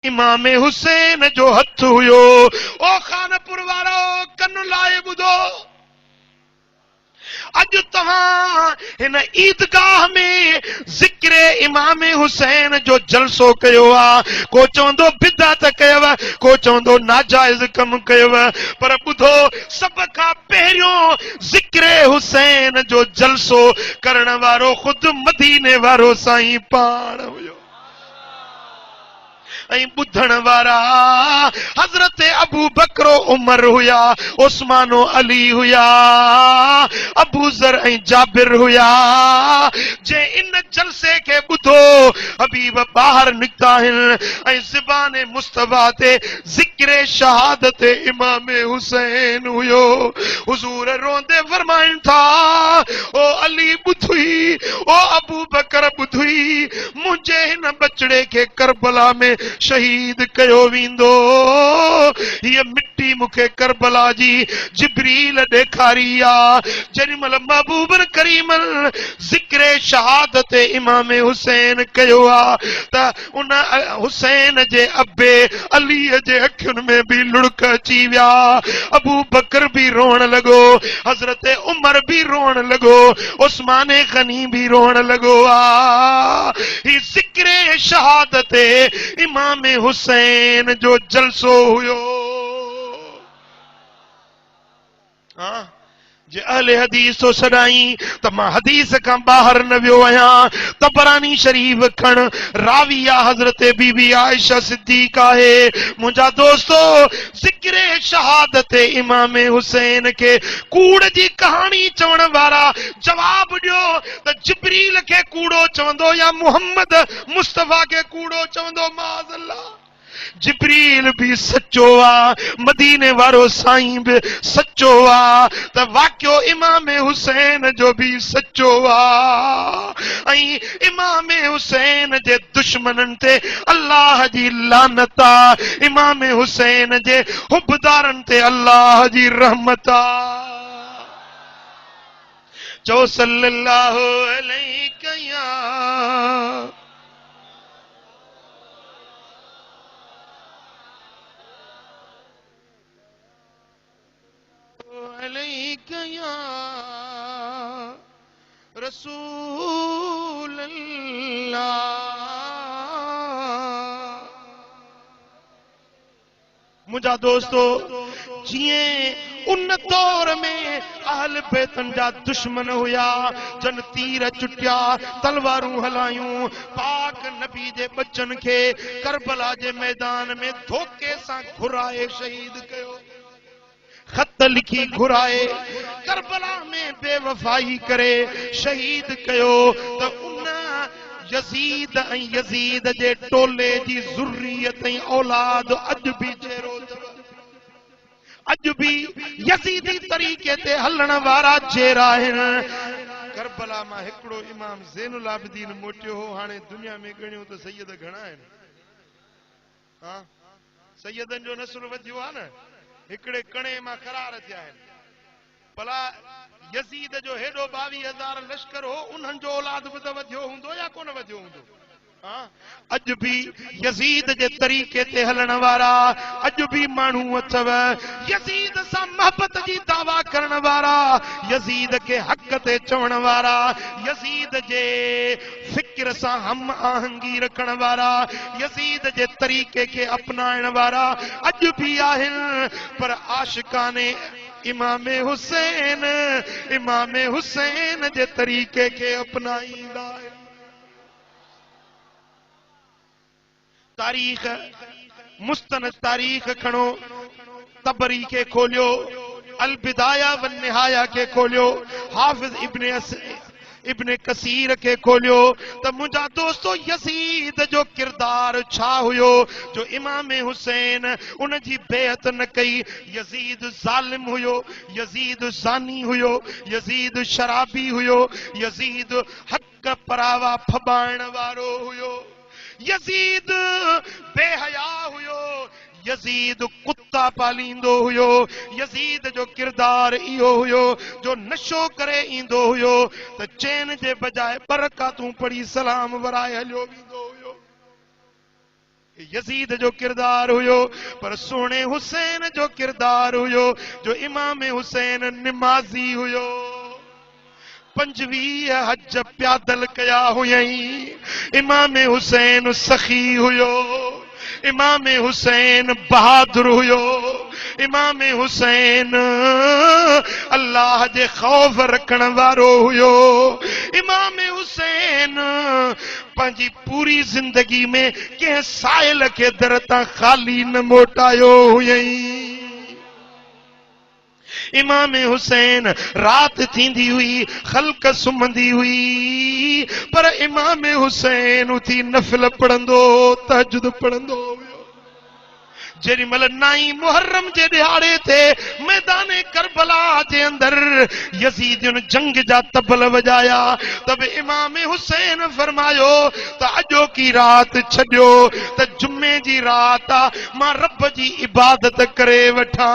इमाम हुसैन जो हथ हुयो। ओ खानपुर वारो कन लाए ॿुधो, अज तहां इन ईदगाह में जिक्र इमाम हुसैन जो जलसो कयो आ। को चवंदो बिदअत कयव, को चवंदो नाजायज कम कयव, पर ॿुधो सब खां पहिरियों जिक्र हुसैन जो जलसो करण वारो खुद मदीने वारो साईं पाण हुयो। बुधण वारा हजरत अबू बकर उमर हुया, उस्मानो अली हुया, अबू जर ऐं जाबिर हुया। जे इन जलसे के बुधो हबीब बाहर निकता आहिनि ऐं ज़बान मुस्तफा ते जिक्र शहादत इमाम हुसैन हुयो। हुजूर रोंदे फरमाइन था, ओ अली बुधुई, ओ अबू बकर बुधुई, मुझे हिन बचड़े के करबला में शहीद कयो वींदो। ये मिट्टी मुखे करबला जी जिब्रील ॾेखारी आ। जेॾीमहिल महबूबन करीमन जिक्र शहादत इमाम हुसैन कयो आ त उन हुसैन जे अब्बे अलीअ जे अखियुनि में भी लुढ़क अची विया। अबू बकर भी रोअण लॻो, हज़रत उमर भी रोअण लॻो, उस्मान गनी भी रोअण लॻो आ। ही जिक्र शहादत इमाम हुसैन जो जलसो हुयो। हाँ, जे अहले हदीस तो सदाई त मां हदीस का बाहर न वियो आहियां। तबरानी शरीफ खण, राविया हजरत बीबी आयशा सिद्दीका है। मुंहिंजा दोस्तो, जिक्र शहादत इमाम हुसैन के कूड़ जी कहानी चवण वारा जवाब ॾियो त जिब्रील के कूड़ो चवंदो या मुहम्मद मुस्तफा के कूड़ो चवंदो। माज़अल्लाह, जिब्रील भी सच्चो आ, मदीने वारो साईं भी सच्चो आ, त वाक्यो इमाम हुसैन जो भी सच्चो आ। ऐं इमाम हुसैन जे दुश्मनन ते अल्लाह जी लानत आ, इमाम हुसैन जे हुबदारन ते अल्लाह जी रहमत आ। चो सल्लल्लाहु अलैहि या रसूल अल्लाह। मुझा दोस्तो, जिए उन दौर में अहल बैतन जा दुश्मन हुया, जन तीर चुटिया, तलवारूं हलायूं, पाक नबी जे बच्चन के करबला जे मैदान में धोखे सां घुराए शहीद कयो। खत लिखी घुराए करबला में बेवफाई करे शहीद कयो। त उन यजीद ऐं यजीद जे टोले जी ज़ुर्रियत ऐं औलाद अज भी चेरो अथव। अज भी यजीदी तरीके ते हलण वारा चेरा आहिनि। करबला मां हिकिड़ो इमाम ज़ैनुल आबिदीन मोटियो हो। हाणे दुनिया में ॻणियो त सैयद घणा आहिनि? हाँ, सैयदनि जो नस्ल वधियो आहे न। हिकिड़े कणे मां करार थिया आहिनि। भला यजीद जो हेॾो 22,000 लश्कर हो, उन्हनि जो औलाद बि त वधियो हूंदो या कोन वधियो हूंदो? हाँ, अज भी यजीद जे तरीके ते हलण वारा अज भी माण्हू अथव। यजीद सां मोहब्बत जी दावा करण वारा, यजीद के हक़ ते चवण वारा, यजीद जे फिक्र सां हम आहंगी रखण वारा, यजीद जे तरीके के अपनाइण वारा अज भी आहिनि। पर आशिकाने इमाम हुसैन जे तरीके के अपनाईंदा आहिनि। तारीख, मुस्तनद तारीख खणो, तबरी के खोलियो, अल बिदाया व निहाया के खोलियो, हाफिज इब्ने कसीर के खोलियो। त मुंहिंजा दोस्तो, यजीद जो किरदार छा हुयो जो इमाम हुसैन उन जी बेअत न कई? यजीद ज़ालिम हुयो, यजीद ज़ानी हुयो, यजीद शराबी हुयो, यजीद हक़ परावा फबाइण वारो हुयो, यजीद बेहया हुयो, यजीद कुत्ता पालींदो हुयो। यजीद जो किरदार इहो हुयो जो नशो करे ईंदो हुयो त चैन जे बजाय बरकातूं पढ़ी सलाम वराए हलियो वेंदो हुयो। यजीद जो किरदार हुयो, पर सोने हुसैन जो किरदार हुयो, जो इमाम हुसैन निमाजी हुयो। 25 हज प्यादल कया हुयई। इमाम हुसैन सखी हुयो, इमाम हुसैन बहादुर हुयो, इमाम हुसैन अल्लाह जे खौफ रखण वारो हुयो। इमाम हुसैन पंहिंजी पूरी जिंदगी में कंहिं साइल खे दर तां खाली न मोटायो हुयई। इमाम हुसैन रात थींदी हुई, खल्क सुम्हंदी हुई, पर इमाम हुसैन उथी नफिल पढ़ंदो, तहज्जुद पढ़ंदो हुयो। जेडी मल 9 मुहर्रम जे दिहाड़े थे मैदान करबला जे अंदर यजीदियुन जंग जा तबल वजाया, तब इमाम हुसैन फरमायो त अजो की रात छड्यो त जुम्मे जी रात मां रब जी इबादत करे वठा।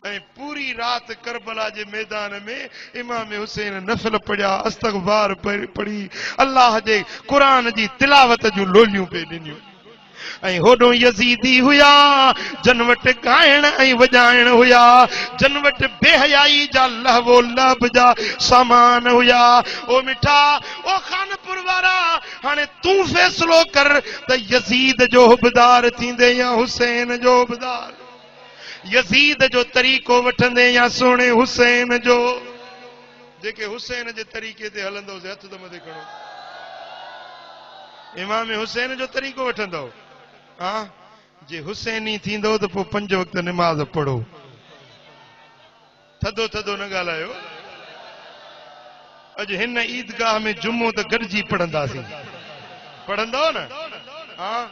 पूरी रात करबला जे मैदान में इमाम हुसैन नफिल पढ़िया, अस्तगफार पढ़ी, अल्लाह जे कुरान जी तिलावत जूं लोलियूं पे ॾिनियूं। ऐं होॾो यजीदी हुया, जन वटि ॻाइण ऐं वॼाइण हुया, जन वटि बेहयाई जा लहवो लहब जा सामान हुया। ओ मिठा, ओ खानपुर वारा, हाणे तूं फ़ैसिलो कर त यजीद जो हुबदार थींदे या हुसैन जो हुबदार। यजीद जो तरीक़ो वठंदे या सोने हुसैन जो। जेके हुसैन जे तरीक़े ते हलंदो से हथ त मथे खणो। इमाम हुसैन जो तरीक़ो वठंदो, हाँ, जे हुसैनी थींदो त पोइ 5 वक्त नमाज पढ़ो। थधो थधो न ॻाल्हायो। अॼु हिन ईदगाह में जुमो त गॾिजी पढ़ंदासीं, पढ़ंदो न? हाँ,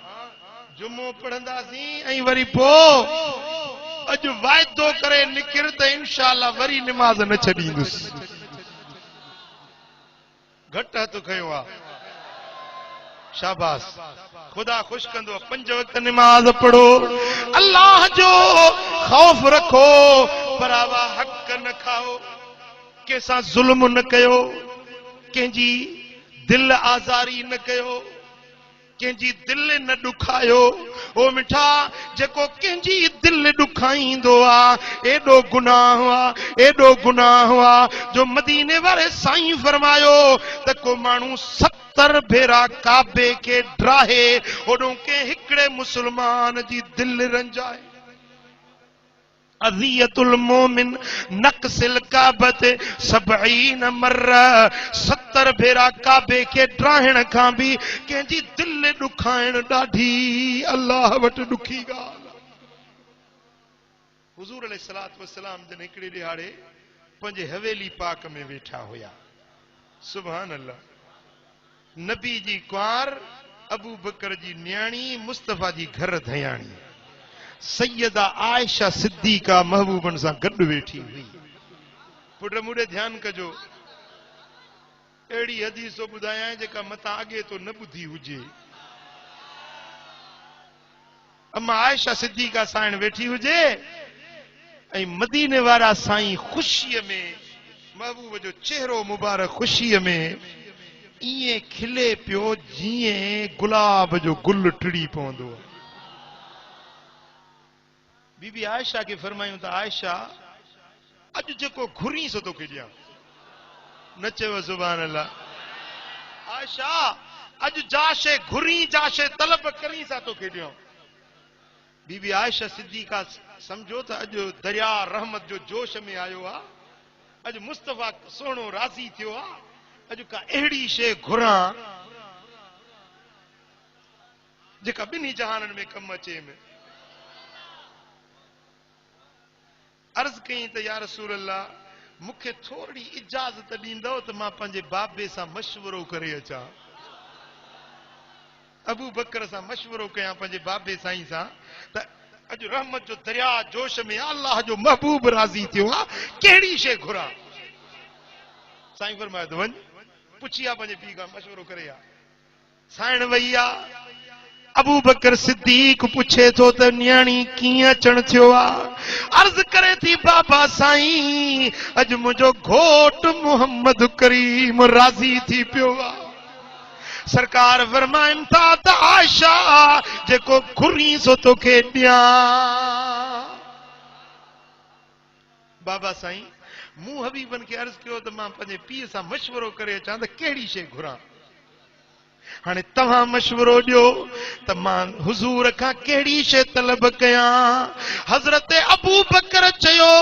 जुमो पढ़ंदासीं ऐं वरी पोइ अॼु वाइदो करे निकिर त इंशाअल्लाह वरी नमाज न छॾींदुसि। घटि हथ खयो आहे, शाबाश, खुदा खुश कंदो। 5 वक्त नमाज पढ़ो, अल्लाह जो खौफ रखो, बरावा हक न खाओ, कंहिंसां ज़ुल्म न कयो, कंहिंजी दिल आज़ारी न कयो, कंहिंजी दिल न ॾुखायो। ओ मिठा, जेको कंहिंजी दिल ॾुखाईंदो आहे एॾो गुनाह आहे, एॾो गुनाह आहे जो मदीने वारे साईं फरमायो त को माण्हू 70 भेरा काबे खे ड्राहे, ओॾो के हिकिड़े मुसलमान जी दिल रंजाए। अज़ियतुल मोमिन नक्सिल काबत 70 मर्रा, 70 भेरा काबे के ड्राहण खां भी कंहिंजी दिल ॾुखाइण ॾाढी अल्लाह वटि ॾुखी ॻाल्हि। हुज़ूर अलैहिस्सलातु वस्सलाम जन हिकिड़े ॾिहाड़े पंहिंजे हवेली पाक में वेठा हुया। सुभान अल्लाह। नबी जी कुंवार, अबू बकर जी न्याणी, मुस्तफ़ा जी घर धयाणी सैयदा आयशा सिद्दीका महबूबन सां गॾु वेठी हुई। पुट मूंॾे ध्यानु कजो, अहिड़ी हदीस ॿुधायां जेका मतां अॻे तो न ॿुधी हुजे। अम्मा आयशा सिद्दीका साइण वेठी हुजे ऐं मदीने वारा साईं ख़ुशीअ में, महबूब जो चेहरो मुबारक ख़ुशीअ में ईअं खिले पियो जीअं गुलाब जो गुल टिड़ी पवंदो। बीबी आयशा के फरमायूं त आयशा, अॼु जेको घुरी सो तोखे ॾियां। न चयो सुभान अल्लाह। आयशा, अॼु जाशे घुरी, जाशे तलब करी सा तोखे ॾियां। बीबी आयशा सिद्दीका समझो त अॼु दरिया रहमत जो जोश में आयो आहे। अॼु मुस्तफ़ा सोनो राज़ी थियो आहे। अॼु का अहिड़ी शइ घुरां जेका ॿिन्ही जहाननि में कमु अचे। में अर्ज़ कई त या रसूल अल्लाह, मूंखे थोरी इजाज़त ॾींदव त मां पंहिंजे बाबे सां मशवरो करे अचां। अबू बकर सां मशवरो कयां पंहिंजे बाबे साईं सां त अॼु रहमत जो दरिया जोश में अल्लाह जो महबूब राज़ी थियो आहे, कहिड़ी शइ घुरां? साईं फरमायो त वञ पुछी आ पंहिंजे पीउ खां, मशवरो करे आ। साइण वई आहे। अबू बकर सिद्दीक पुछे थो त न्याणी कीअं अचण थियो आहे? अर्ज़ करे थी, बाबा साईं, अॼु मुंहिंजो घोट मोहम्मद करीम राज़ी थी पियो आहे। सरकार फरमाइन था त आयशा जेको घुरी सो तोखे ॾियां। बाबा साईं मूं हबीबन खे अर्ज़ कयो त मां पंहिंजे पीउ सां मशवरो करे अचां त कहिड़ी शइ घुरां। हाणे तव्हां मशवरो ॾियो त मां हुज़ूर खां कहिड़ी शइ तलब कयां। हज़रत अबू बकर चयो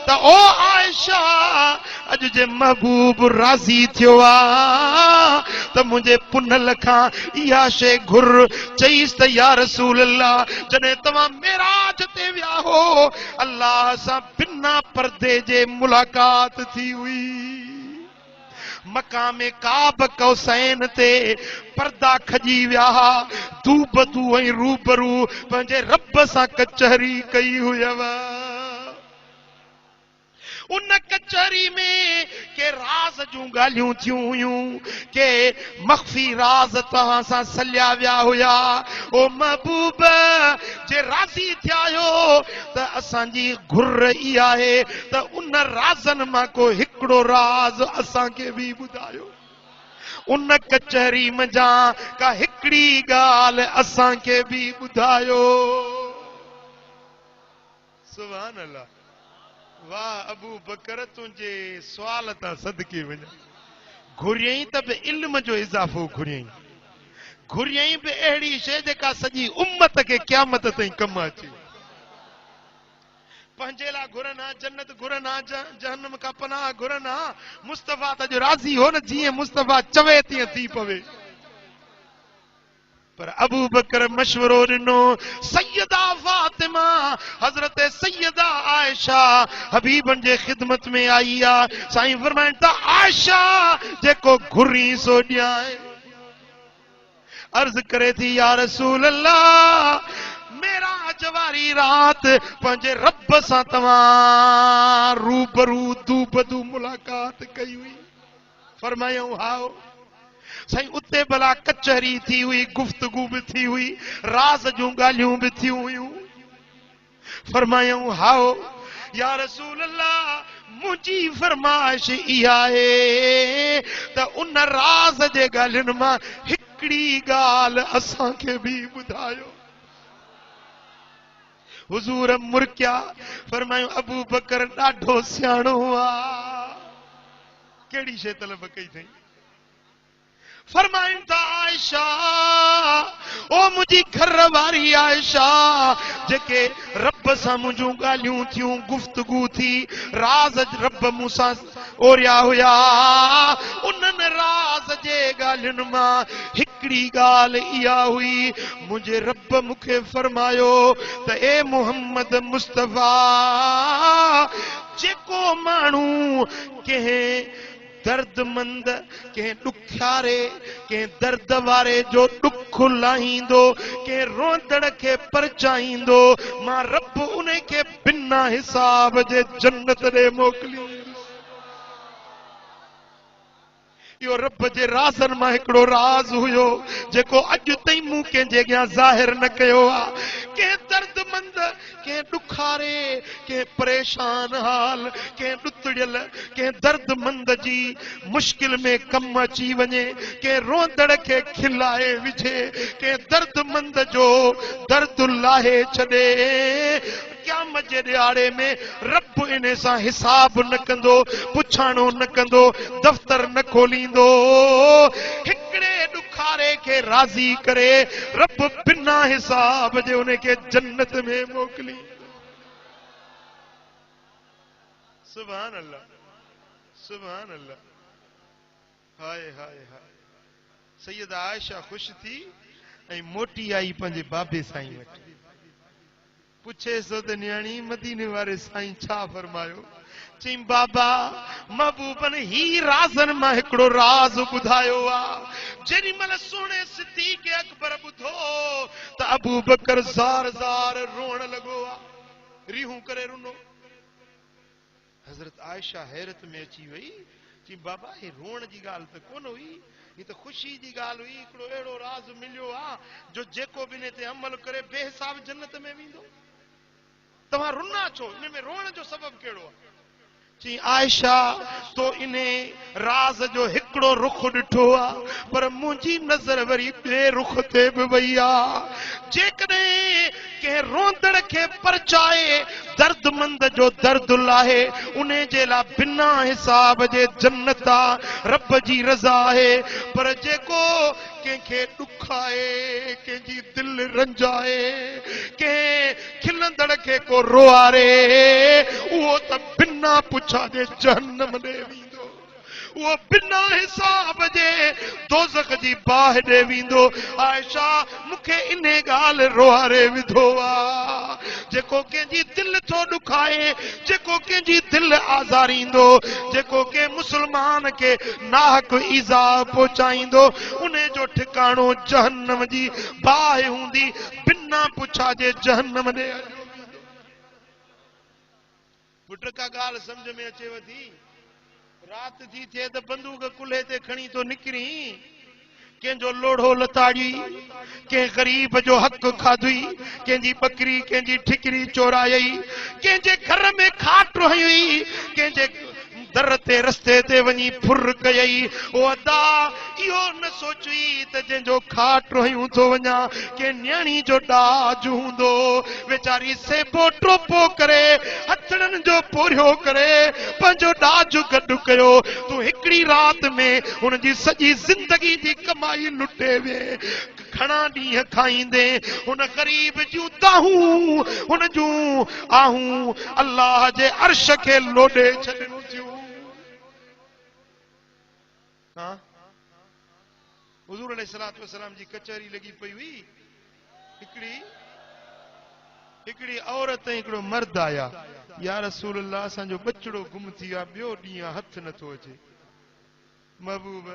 त ओ आयशा अॼु जे महबूब राज़ी थियो आ त मुंहिंजे पुनल खां इहा शइ घुर। चईसि त या रसूल अल्लाह जॾहिं तव्हां मेराज ते विया हो अल्लाह सां बिना पर्दे जे मुलाकात थी हुई। मकामे काब कौसैन ते पर्दा खजी विया। तू बदू ऐं रूबरू पंहिंजे रब सां कचहरी कई हुयव। उन कचहरी में के राज जूं ॻाल्हियूं थियूं हुयूं, के मख्फी राज तव्हां सां सलिया विया हुया। ओ महबूब जे राज़ी थिया आहियो त असांजी घुर इहा आहे त उन राज़नि मां को हिकिड़ो राज असांखे बि ॿुधायो। उन कचहरी मंझां का हिकिड़ी ॻाल्हि असांखे बि ॿुधायो। सुभान अल्लाह। वाह अबू बकर तुंहिंजे सुवाल तां सदके वञा। घुरियई त बि इल्म जो इज़ाफ़ो घुरियई। घुरियई बि अहिड़ी शइ जेका सॼी उम्मत खे क़यामत ताईं कमु अचे। पंहिंजे लाइ घुरनि हा, जन्नत घुरनि हा, जहन्नम खां पनाह घुरनि हा। मुस्तफ़ा त जो राज़ी हो न, जीअं मुस्तफ़ा चवे तीअं थी पवे। पर अबू बकर मशवरो ॾिनो। सैयदा फातिमा हज़रत सैयदा आयशा हबीबन जे ख़िदमत में आई आ। साईं फरमाइनि था आयशा जेको घुरी सो ॾियां। अर्ज़ करे थी या रसूल अल्लाह मेराज वारी रात पंहिंजे रब सां तव्हां रूबरू दूबदू मुलाकात कई हुई। फरमायूं हाओ। साईं उते भला कचहरी थी हुई, गुफ्तगू भी थी हुई, राज जूं ॻाल्हियूं भी थी हुयूं। फरमायूं हाओ या रसूल अल्लाह मुंहिंजी फरमाइश इहा आहे त उन राज जे ॻाल्हियुनि मां हिकिड़ी ॻाल्हि असांखे बि ॿुधायो। हुज़ूर मुरकिया। फरमायूं अबू बकर ॾाढो सियाणो आ। कहिड़ी शइ तलब कई अथई? फरमाइनि था आयशा ओ मुंहिंजी घर वारी आयशा जेके रब सां मुंहिंजूं ॻाल्हियूं थियूं, गुफ्तगू थी, राज रब मूंसां ओरिया हुया। उन्हनि राज जे ॻाल्हियुनि मां हिकिड़ी ॻाल्हि इहा हुई। मुंहिंजे रब मूंखे फरमायो त ए मोहम्मद मुस्तफ़ा जेको माण्हू कंहिं दर्दमंद कंहिं ॾुखियारे कंहिं दर्द वारे जो ॾुख लाहींदो, कंहिं रोंदड़ खे परचाईंदो, मां रब उन खे बिना हिसाब जे जन्नत ॾे मोकिलींदुसि। इहो रब जे राज़नि मां हिकिड़ो राज़ हुयो जेको अॼु ताईं मूं कंहिंजे अॻियां ज़ाहिर न कयो आहे। कंहिं दर्दमंद, कंहिं ॾुखारे, कंहिं परेशान हाल, कंहिं ॾुतड़ियल, कंहिं दर्दमंद जी मुश्किल में कमु अची वञे, कंहिं रोंदड़ खे खिलाए विझे, कंहिं दर्दमंद जो दर्द लाहे छॾे। क़यामत जे ॾियारे में रब इन सां हिसाब न कंदो, पुछाणो न कंदो, दफ़्तर न खोलींदो। हिकिड़े ॾुखारे खे राज़ी करे रब बिना हिसाब जे उन खे जन्नत में मोकिलींदो। सुभान अल्लाह, सुभान अल्लाह। हाय हाय हाय। सैयदा आयशा ख़ुशि थी ऐं मोटी आई पंहिंजे बाबे साईं वटि। पुछे सो त न्याणी मदीने वारे साईं छा फरमायो? चईं बाबा महबूबन ही राज़नि मां हिकिड़ो राज़ ॿुधायो आहे। जेॾी महिल सोणे सिद्दीक़ अकबर ॿुधो त अबू बकर ज़ार ज़ार रोअण लॻो आहे, रीहूं करे रुनो। हज़रत आयशा हैरत में अची वई। चईं बाबा हे रोअण जी ॻाल्हि त कोन हुई, ही त ख़ुशी जी ॻाल्हि हुई। हिकिड़ो अहिड़ो राज़ मिलियो आहे जो जेको बि इन ते अमल करे बेहिसाब जन्नत में वेंदो। तव्हां रुना छो? इन में रोअण जो सबबु कहिड़ो आहे? ची आयशा तो इन्हें राज जो हिकड़ो रुख ॾिठो आ पर मुंहिंजी नज़र वरी ॿिए रुख ते बि वई आ। जेकॾहिं कंहिं रोंदड़ खे परचाए दर्दमंद जो दर्द लाहे उन जे लाइ बिना हिसाब जे जन्नत आ, रब जी रज़ा आहे। पर जेको कंहिंखे ॾुखाए, कंहिंजी दिलि रंजाए, कंहिं खिलंदड़ खे को रोआरे, उहो त बिना पुछा जे जहन्नम ॾे वेंदो, वो बिना हिसाब जे दोज़ख जी बाहि ॾे वेंदो। आयशा मूंखे इन ॻाल्हि रोहारे विधो आ। जेको कंहिंजी दिलि थो ॾुखाए, जेको कंहिंजी दिलि आज़ारींदो, जेको कंहिं मुस्लमान खे नाहक ईज़ा पहुचाईंदो, उन जो ठिकाणो जहन्नम जी बाहि हूंदी, बिना पुछा जे जहन्नम ॾे। पुट का ॻाल्हि सम्झ में अचेव थी? रात थी थे तो बंदूक कुल्हे ते खणी तो निकरी, कंहिंजो लोढ़ो लताड़ी, कंहिं गरीब जो हक खाधुई, कंहिंजी बकरी कंहिंजी ठिकरी चोराई, कंहिंजे घर में खाट हुई, कंहिंजे दर ते रस्ते ते वञी फुर कयई। ओ अदा इहो न सोची त जंहिंजो खाट हुयूं थो वञा के न्याणी जो ॾाज हूंदो, वेचारी सेबो टोपो करे हथड़नि जो पोरियो करे पंहिंजो ॾाज गॾु कयो। तूं हिकिड़ी राति में हुनजी सॼी ज़िंदगी जी कमाई लुटे वे, घणा ॾींहं खाईंदे हुन गरीब जूं ताहूं, हुन जूं आहूं अल्लाह जे अर्श खे लोॾे छॾियूं थियूं। हुज़ूर अलैहिस्सलातु वस्सलाम जी कचहरी लगी पई हुई। हिकिड़ी औरत ऐं हिकिड़ो मर्द आया। या रसूल अल्लाह असांजो बचड़ो गुम थी वियो, ॿियो ॾींहुं हथ नथो अचे। महबूब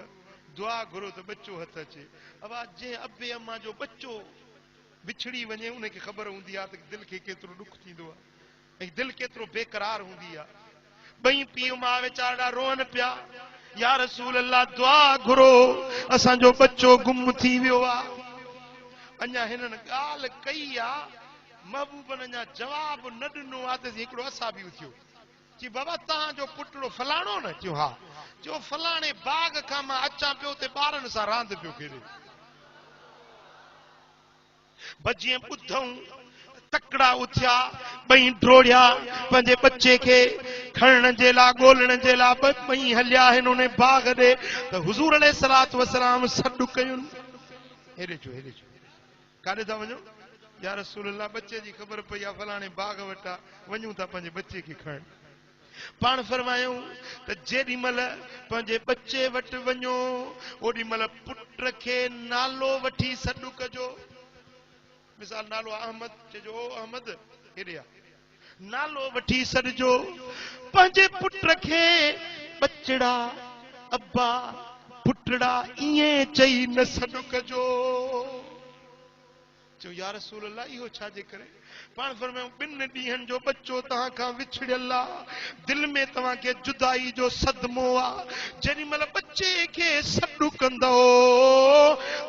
दुआ घुरो त बच्चो हथ अचे। अब जे अबे अम्मा जो बच्चो बिछड़ी वञे उनखे ख़बर हूंदी आहे त दिलि खे केतिरो ॾुख थींदो आहे ऐं दिलि केतिरो बेकरार हूंदी आहे। ॿई पीउ मां वीचारा रोअनि पिया। या रसूल अल्लाह दुआ घुरो, असांजो बच्चो गुम थी वियो आहे। अञा हिननि ॻाल्हि कई आहे, महबूबन अञा जवाब न ॾिनो आहे त हिकिड़ो असाबी थियो। चई बाबा तव्हांजो पुटड़ो फलाणो न? चयो हा। चयो फलाणे बाग खां मां अचां पियो ते ॿारनि सां रांदि पियो खेॾे। बजीअ ॿुधऊं तकड़ा उथिया, ॿई डोड़िया पंहिंजे बच्चे खे खणण जे लाइ, ॻोल्हण जे लाइ ॿई हलिया आहिनि उन बाग ॾे। त हुज़ूर अलैहिस्सलातु वस्सलाम सॾु कयुनि, हेॾे चो हेॾे चो, काॾे था वञो? या रसूल अल्लाह बच्चे जी ख़बर पई आहे फलाणे बाग वटां, वञूं था पंहिंजे बच्चे खे खणण। पाण फरमायूं त जेॾी महिल पंहिंजे बच्चे वटि वञो ओॾी महिल पुट खे नालो वठी सॾु कजो। मिसाल नालो अहमद चइजो, ओ अहमद हेॾे आ, नालो वठी सॾिजो। पंहिंजे पुट खे बचड़ा अब्बा पुटड़ा ईअं चई न सॾु कजो। चयो या रसूल अल्लाह इहो छा जे करे? पाण फरमायूं ॿिनि ॾींहंनि जो बच्चो तव्हां खां विछड़ियल आहे, दिलि में तव्हांखे जुदाई जो सदमो आहे। जेॾी महिल बच्चे खे सॾु कंदो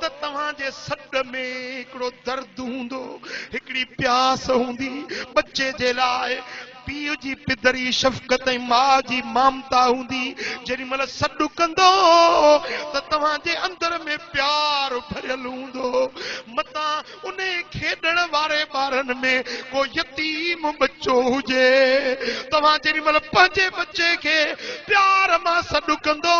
त तव्हांजे सॾ में हिकिड़ो दर्द हूंदो, हिकिड़ी प्यास हूंदी बच्चे जे लाइ। पीउ जी पिदरी शफ़क़त ऐं माउ जी ममता हूंदी। जेॾी महिल सॾु कंदो त तव्हांजे अंदर में प्यार भरियल हूंदो। मतां उन खेॾण वारे ॿारनि में को यतीम बच्चो हुजे, तव्हां जेॾी महिल पंहिंजे बच्चे खे प्यार मां सॾु कंदो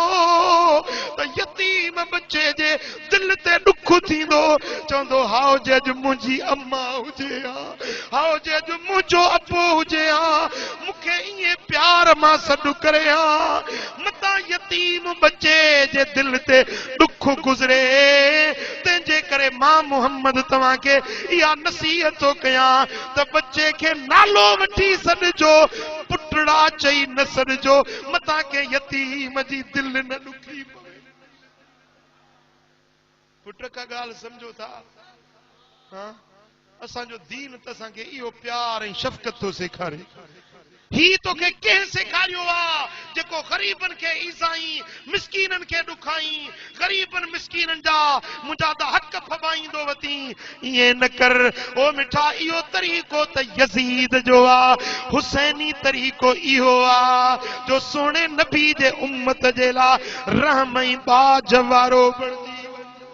त यतीम बच्चे जे दिलि ते ॾुख थींदो। चवंदो हाओ जे अॼु मुंहिंजी अम्मा हुजे हा, हाओ जे अॼु मुंहिंजो अबो हुजे हा, मूंखे ईअं प्यार मां सॾु करे हा। मतां यतीम बच्चे जे दिलि ते ॾुख गुज़रे। तंहिंजे करे मां मोहम्मद तव्हांखे इहा नसीहत थो कयां त बच्चे खे नालो वठी सॾिजो, पुटड़ा चई न सॾिजो, मतां के यतीम जी दिलि न ॾुखी पवे। पुट का ॻाल्हि सम्झो था? हाँ? असांजो दीन त असांखे इहो प्यार ऐं शफ़क़त थो सेखारे। ही तोखे कंहिं सेखारियो आहे जेको ग़रीबनि खे ईज़ाई, मिसकीननि खे ॾुखाई, ग़रीबनि मिसकीननि जा मुंहिंजा त हक़ फबाईंदो वती। ईअं न कर ओ मिठा, इहो तरीक़ो त यज़ीद जो आहे। हुसैनी तरीक़ो इहो आहे जो सोणे नबी जे उम्मत जे लाइ रहम ऐं बाज वारो बणिजी वञे।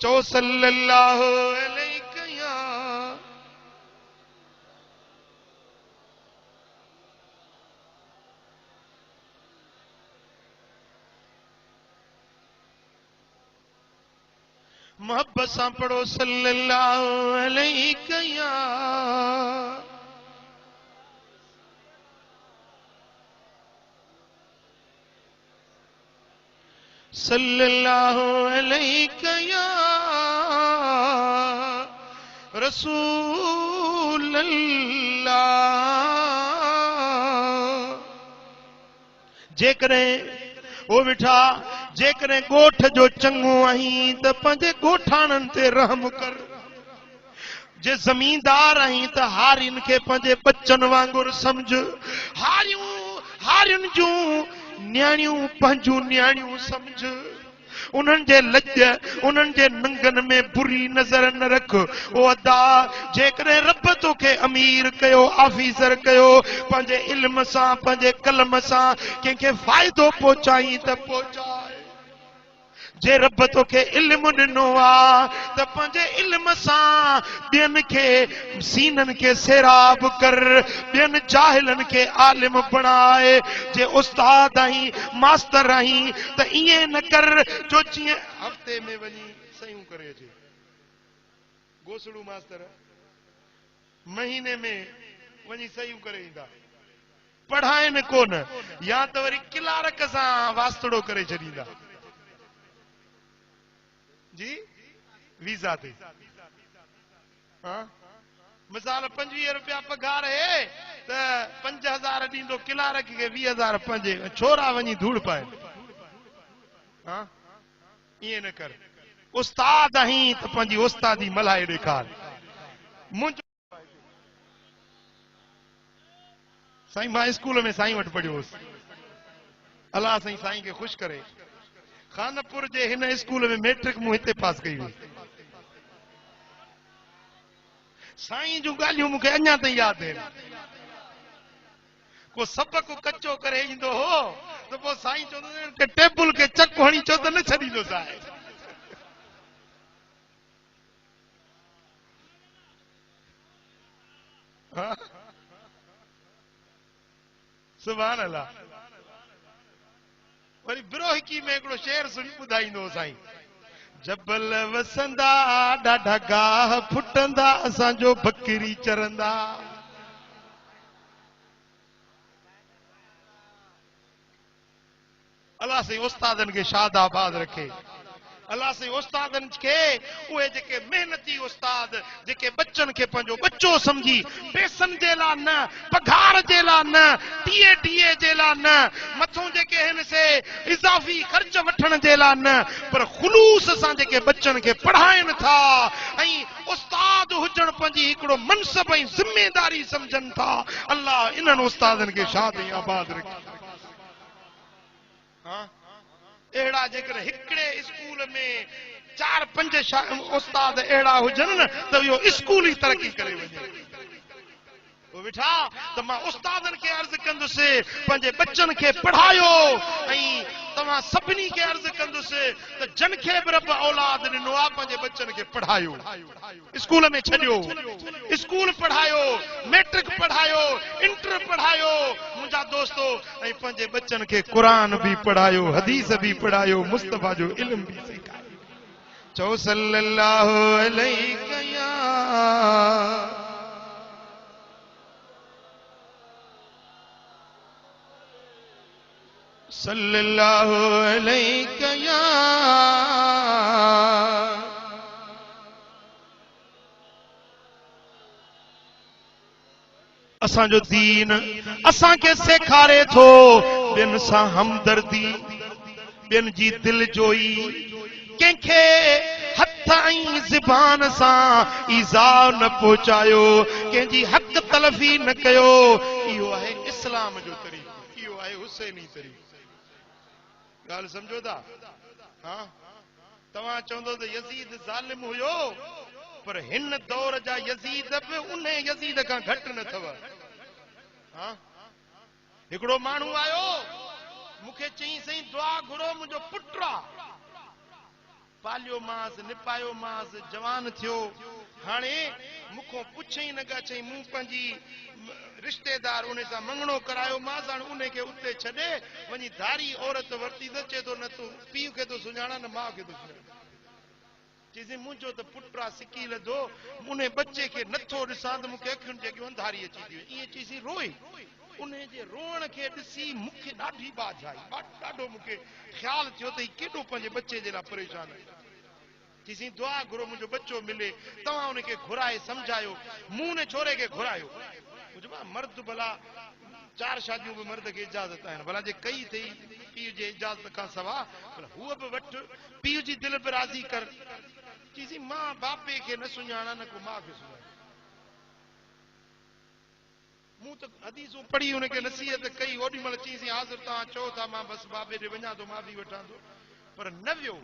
चओ सल्लल्लाहु अलैहि मोहब्बत सां पढ़ो सल्लल्लाहु अलैहि या सल्लल्लाहु अलैहि या रसूल अल्लाह। जेकॾहिं ओ बिठा जेकॾहिं ॻोठ जो चङो आहीं त पंहिंजे ॻोठाणनि ते रहम कर। जे ज़मींदार आहीं त हारियुनि खे पंहिंजे बच्चनि वांगुरु समझ। हारियुनि जूं न्याणियूं पंहिंजूं न्याणियूं समझ। उन्हनि जे लॼ उन्हनि जे नंगनि में बुरी नज़र न रख। ओ अदा जेकॾहिं रब तोखे अमीर कयो, ऑफिसर कयो, पंहिंजे इल्म सां पंहिंजे कलम सां कंहिंखे फ़ाइदो पहुचाई त पहुचाए। जे रब तोखे इल्म ॾिनो आहे त पंहिंजे इल्म सां ॿियनि खे सीननि खे सैराब कर, ॿियनि जाहिलनि खे आलिम बणाए। जे उस्ताद आहीं, मास्तर आहीं त ईअं न कर जो जीअं हफ़्ते में वञी सयूं करे अचे। गोसड़ू मास्तर महीने में वञी सयूं करे ईंदा, पढ़ाइनि कोन, या त वरी क्लार्क सां वास्तड़ो करे छॾींदा जी वीज़ा ते। हाँ मिसाल 25 रुपया पगार है त 5000 ॾींदो क्लार्क खे, 20000 पंहिंजे छोरा वञी धूड़ पाए। हाँ ईअं न कर। उस्ताद आहीं त पंहिंजी उस्तादी मल्हाए ॾेखार। मुंहिंजो साईं मां स्कूल में साईं वटि पढ़ियो हुउसि। अलाह साईं साईं खे ख़ुशि करे। खानपुर जे हिन स्कूल में मैट्रिक मूं हिते पास कई हुई। साईं जूं ॻाल्हियूं मूंखे अञा ताईं यादि आहिनि। को सबक कचो करे ईंदो हो त पोइ साईं चवंदो कि टेबल खे चक हणी चो त न छॾींदो साईं। सुभान अल्लाह। वरी बिरोहिकी में हिकिड़ो शेर सुनी ॿुधाईंदो हो साईं। जबल वसंदा ॾाढा गाह फुटंदा, असांजो बकरी चरंदा। अल्लाह साईं उस्तादनि खे शाद आबाद रखे। अल्लाह साईं उस्तादनि खे उहे जेके मेहनती उस्ताद जेके बच्चनि खे पंहिंजो बच्चो समझी, पैसनि जे लाइ न, पघार जे लाइ न, टीए जे लाइ न, मथों जेके आहिनि से इज़ाफ़ी ख़र्च वठण जे लाइ न, पर ख़ुलूस सां जेके बच्चनि खे पढ़ाइनि था ऐं उस्ताद हुजण पंहिंजी हिकिड़ो मनसब ऐं ज़िम्मेदारी समझनि था। अल्लाह इन्हनि उस्तादनि खे शाद ऐं आबाद रखे। अहिड़ा जेकर हिकिड़े स्कूल में 4-5 उस्ताद अहिड़ा हुजनि न त इहो स्कूल ई तरक़ी करे वञे। वेठा त मां उस्तादनि खे अर्ज़ कंदुसि पंहिंजे बच्चनि खे पढ़ायो ऐं तव्हां सभिनी खे अर्ज़ कंदुसि त जन खे बि रब औलाद ॾिनो आहे पंहिंजे बच्चनि खे पढ़ायो। स्कूल में छॾियो, स्कूल पढ़ायो, मैट्रिक पढ़ायो, इंटर पढ़ायो मुंहिंजा दोस्तो, ऐं पंहिंजे बच्चनि खे क़ुरान बि पढ़ायो, हदीस बि पढ़ायो, मुस्तफ़ा जो इल्म बि सेखारियो। चओ सल्लल्लाहु अलैहि या सल्लल्लाहु अलैहि या असांजो दीन असांखे सेखारे थो ॿियनि सां हमदर्दी, ॿियनि जी दिलजोई, कंहिंखे हथ हथ ऐं ज़बान सां ईज़ा न पहुचायो, कंहिंजी हक़ तलफ़ी न कयो। इहो आहे इस्लाम जो तरीक़ो, इहो आहे हुसैनी तरीक़ो। ॻाल्हि सम्झो था? हाँ, तव्हां चवंदो त यज़ीद ज़ालिम हुयो, पर हिन दौर जा यज़ीद बि उन यज़ीद खां घटि न अथव। हाँ, हिकिड़ो माण्हू आयो मूंखे चई सही दुआ घुरो, मुंहिंजो पुटु आहे, पालियो मांस, निपायो मांस, जवान थियो, हाणे मूंखों पुछई न गा, चई मूं पंहिंजी रिश्तेदार उन सां मंगणो करायो मांस, हाणे उन खे उते छॾे वञी धारी औरत वरिती त चए थो न तूं पीउ खे थो सुञाणा न माउ खे थो सुञाणा। चईसि मुंहिंजो त पुटु आहे सिकी लधो, उन बच्चे खे नथो ॾिसां त मूंखे अखियुनि जे अॻियां अंधारी अची थी वञे। ईअं चईसि रोई। उन जे रोअण खे ॾिसी मूंखे ॾाढी बाज आई, ॾाढो मूंखे ख़्यालु थियो त केॾो पंहिंजे बच्चे जे लाइ परेशान आहे। चईसि दुआ घुरो मुंहिंजो बच्चो मिले, तव्हां उनखे घुराए सम्झायो। मूं ने छोरे खे घुरायो। मर्द भला 4 शादियूं भी मर्द खे इजाज़त आहिनि, भला जे कई थी पीउ जे इजाज़त खां सवा, भला हूअ बि वठ, पीउ जी दिलि बि राज़ी कर। चईसि मां बापे खे न सुञाणा, न को माउ खे सुञाणा। मूं त हदीसूं पढ़ी उनखे नसीहत कई, ओॾी महिल चईसि हाज़िर तव्हां चओ था, मां बसि बाबे ॾे वञा थो, माफ़ी वठां थो, पर न वियो।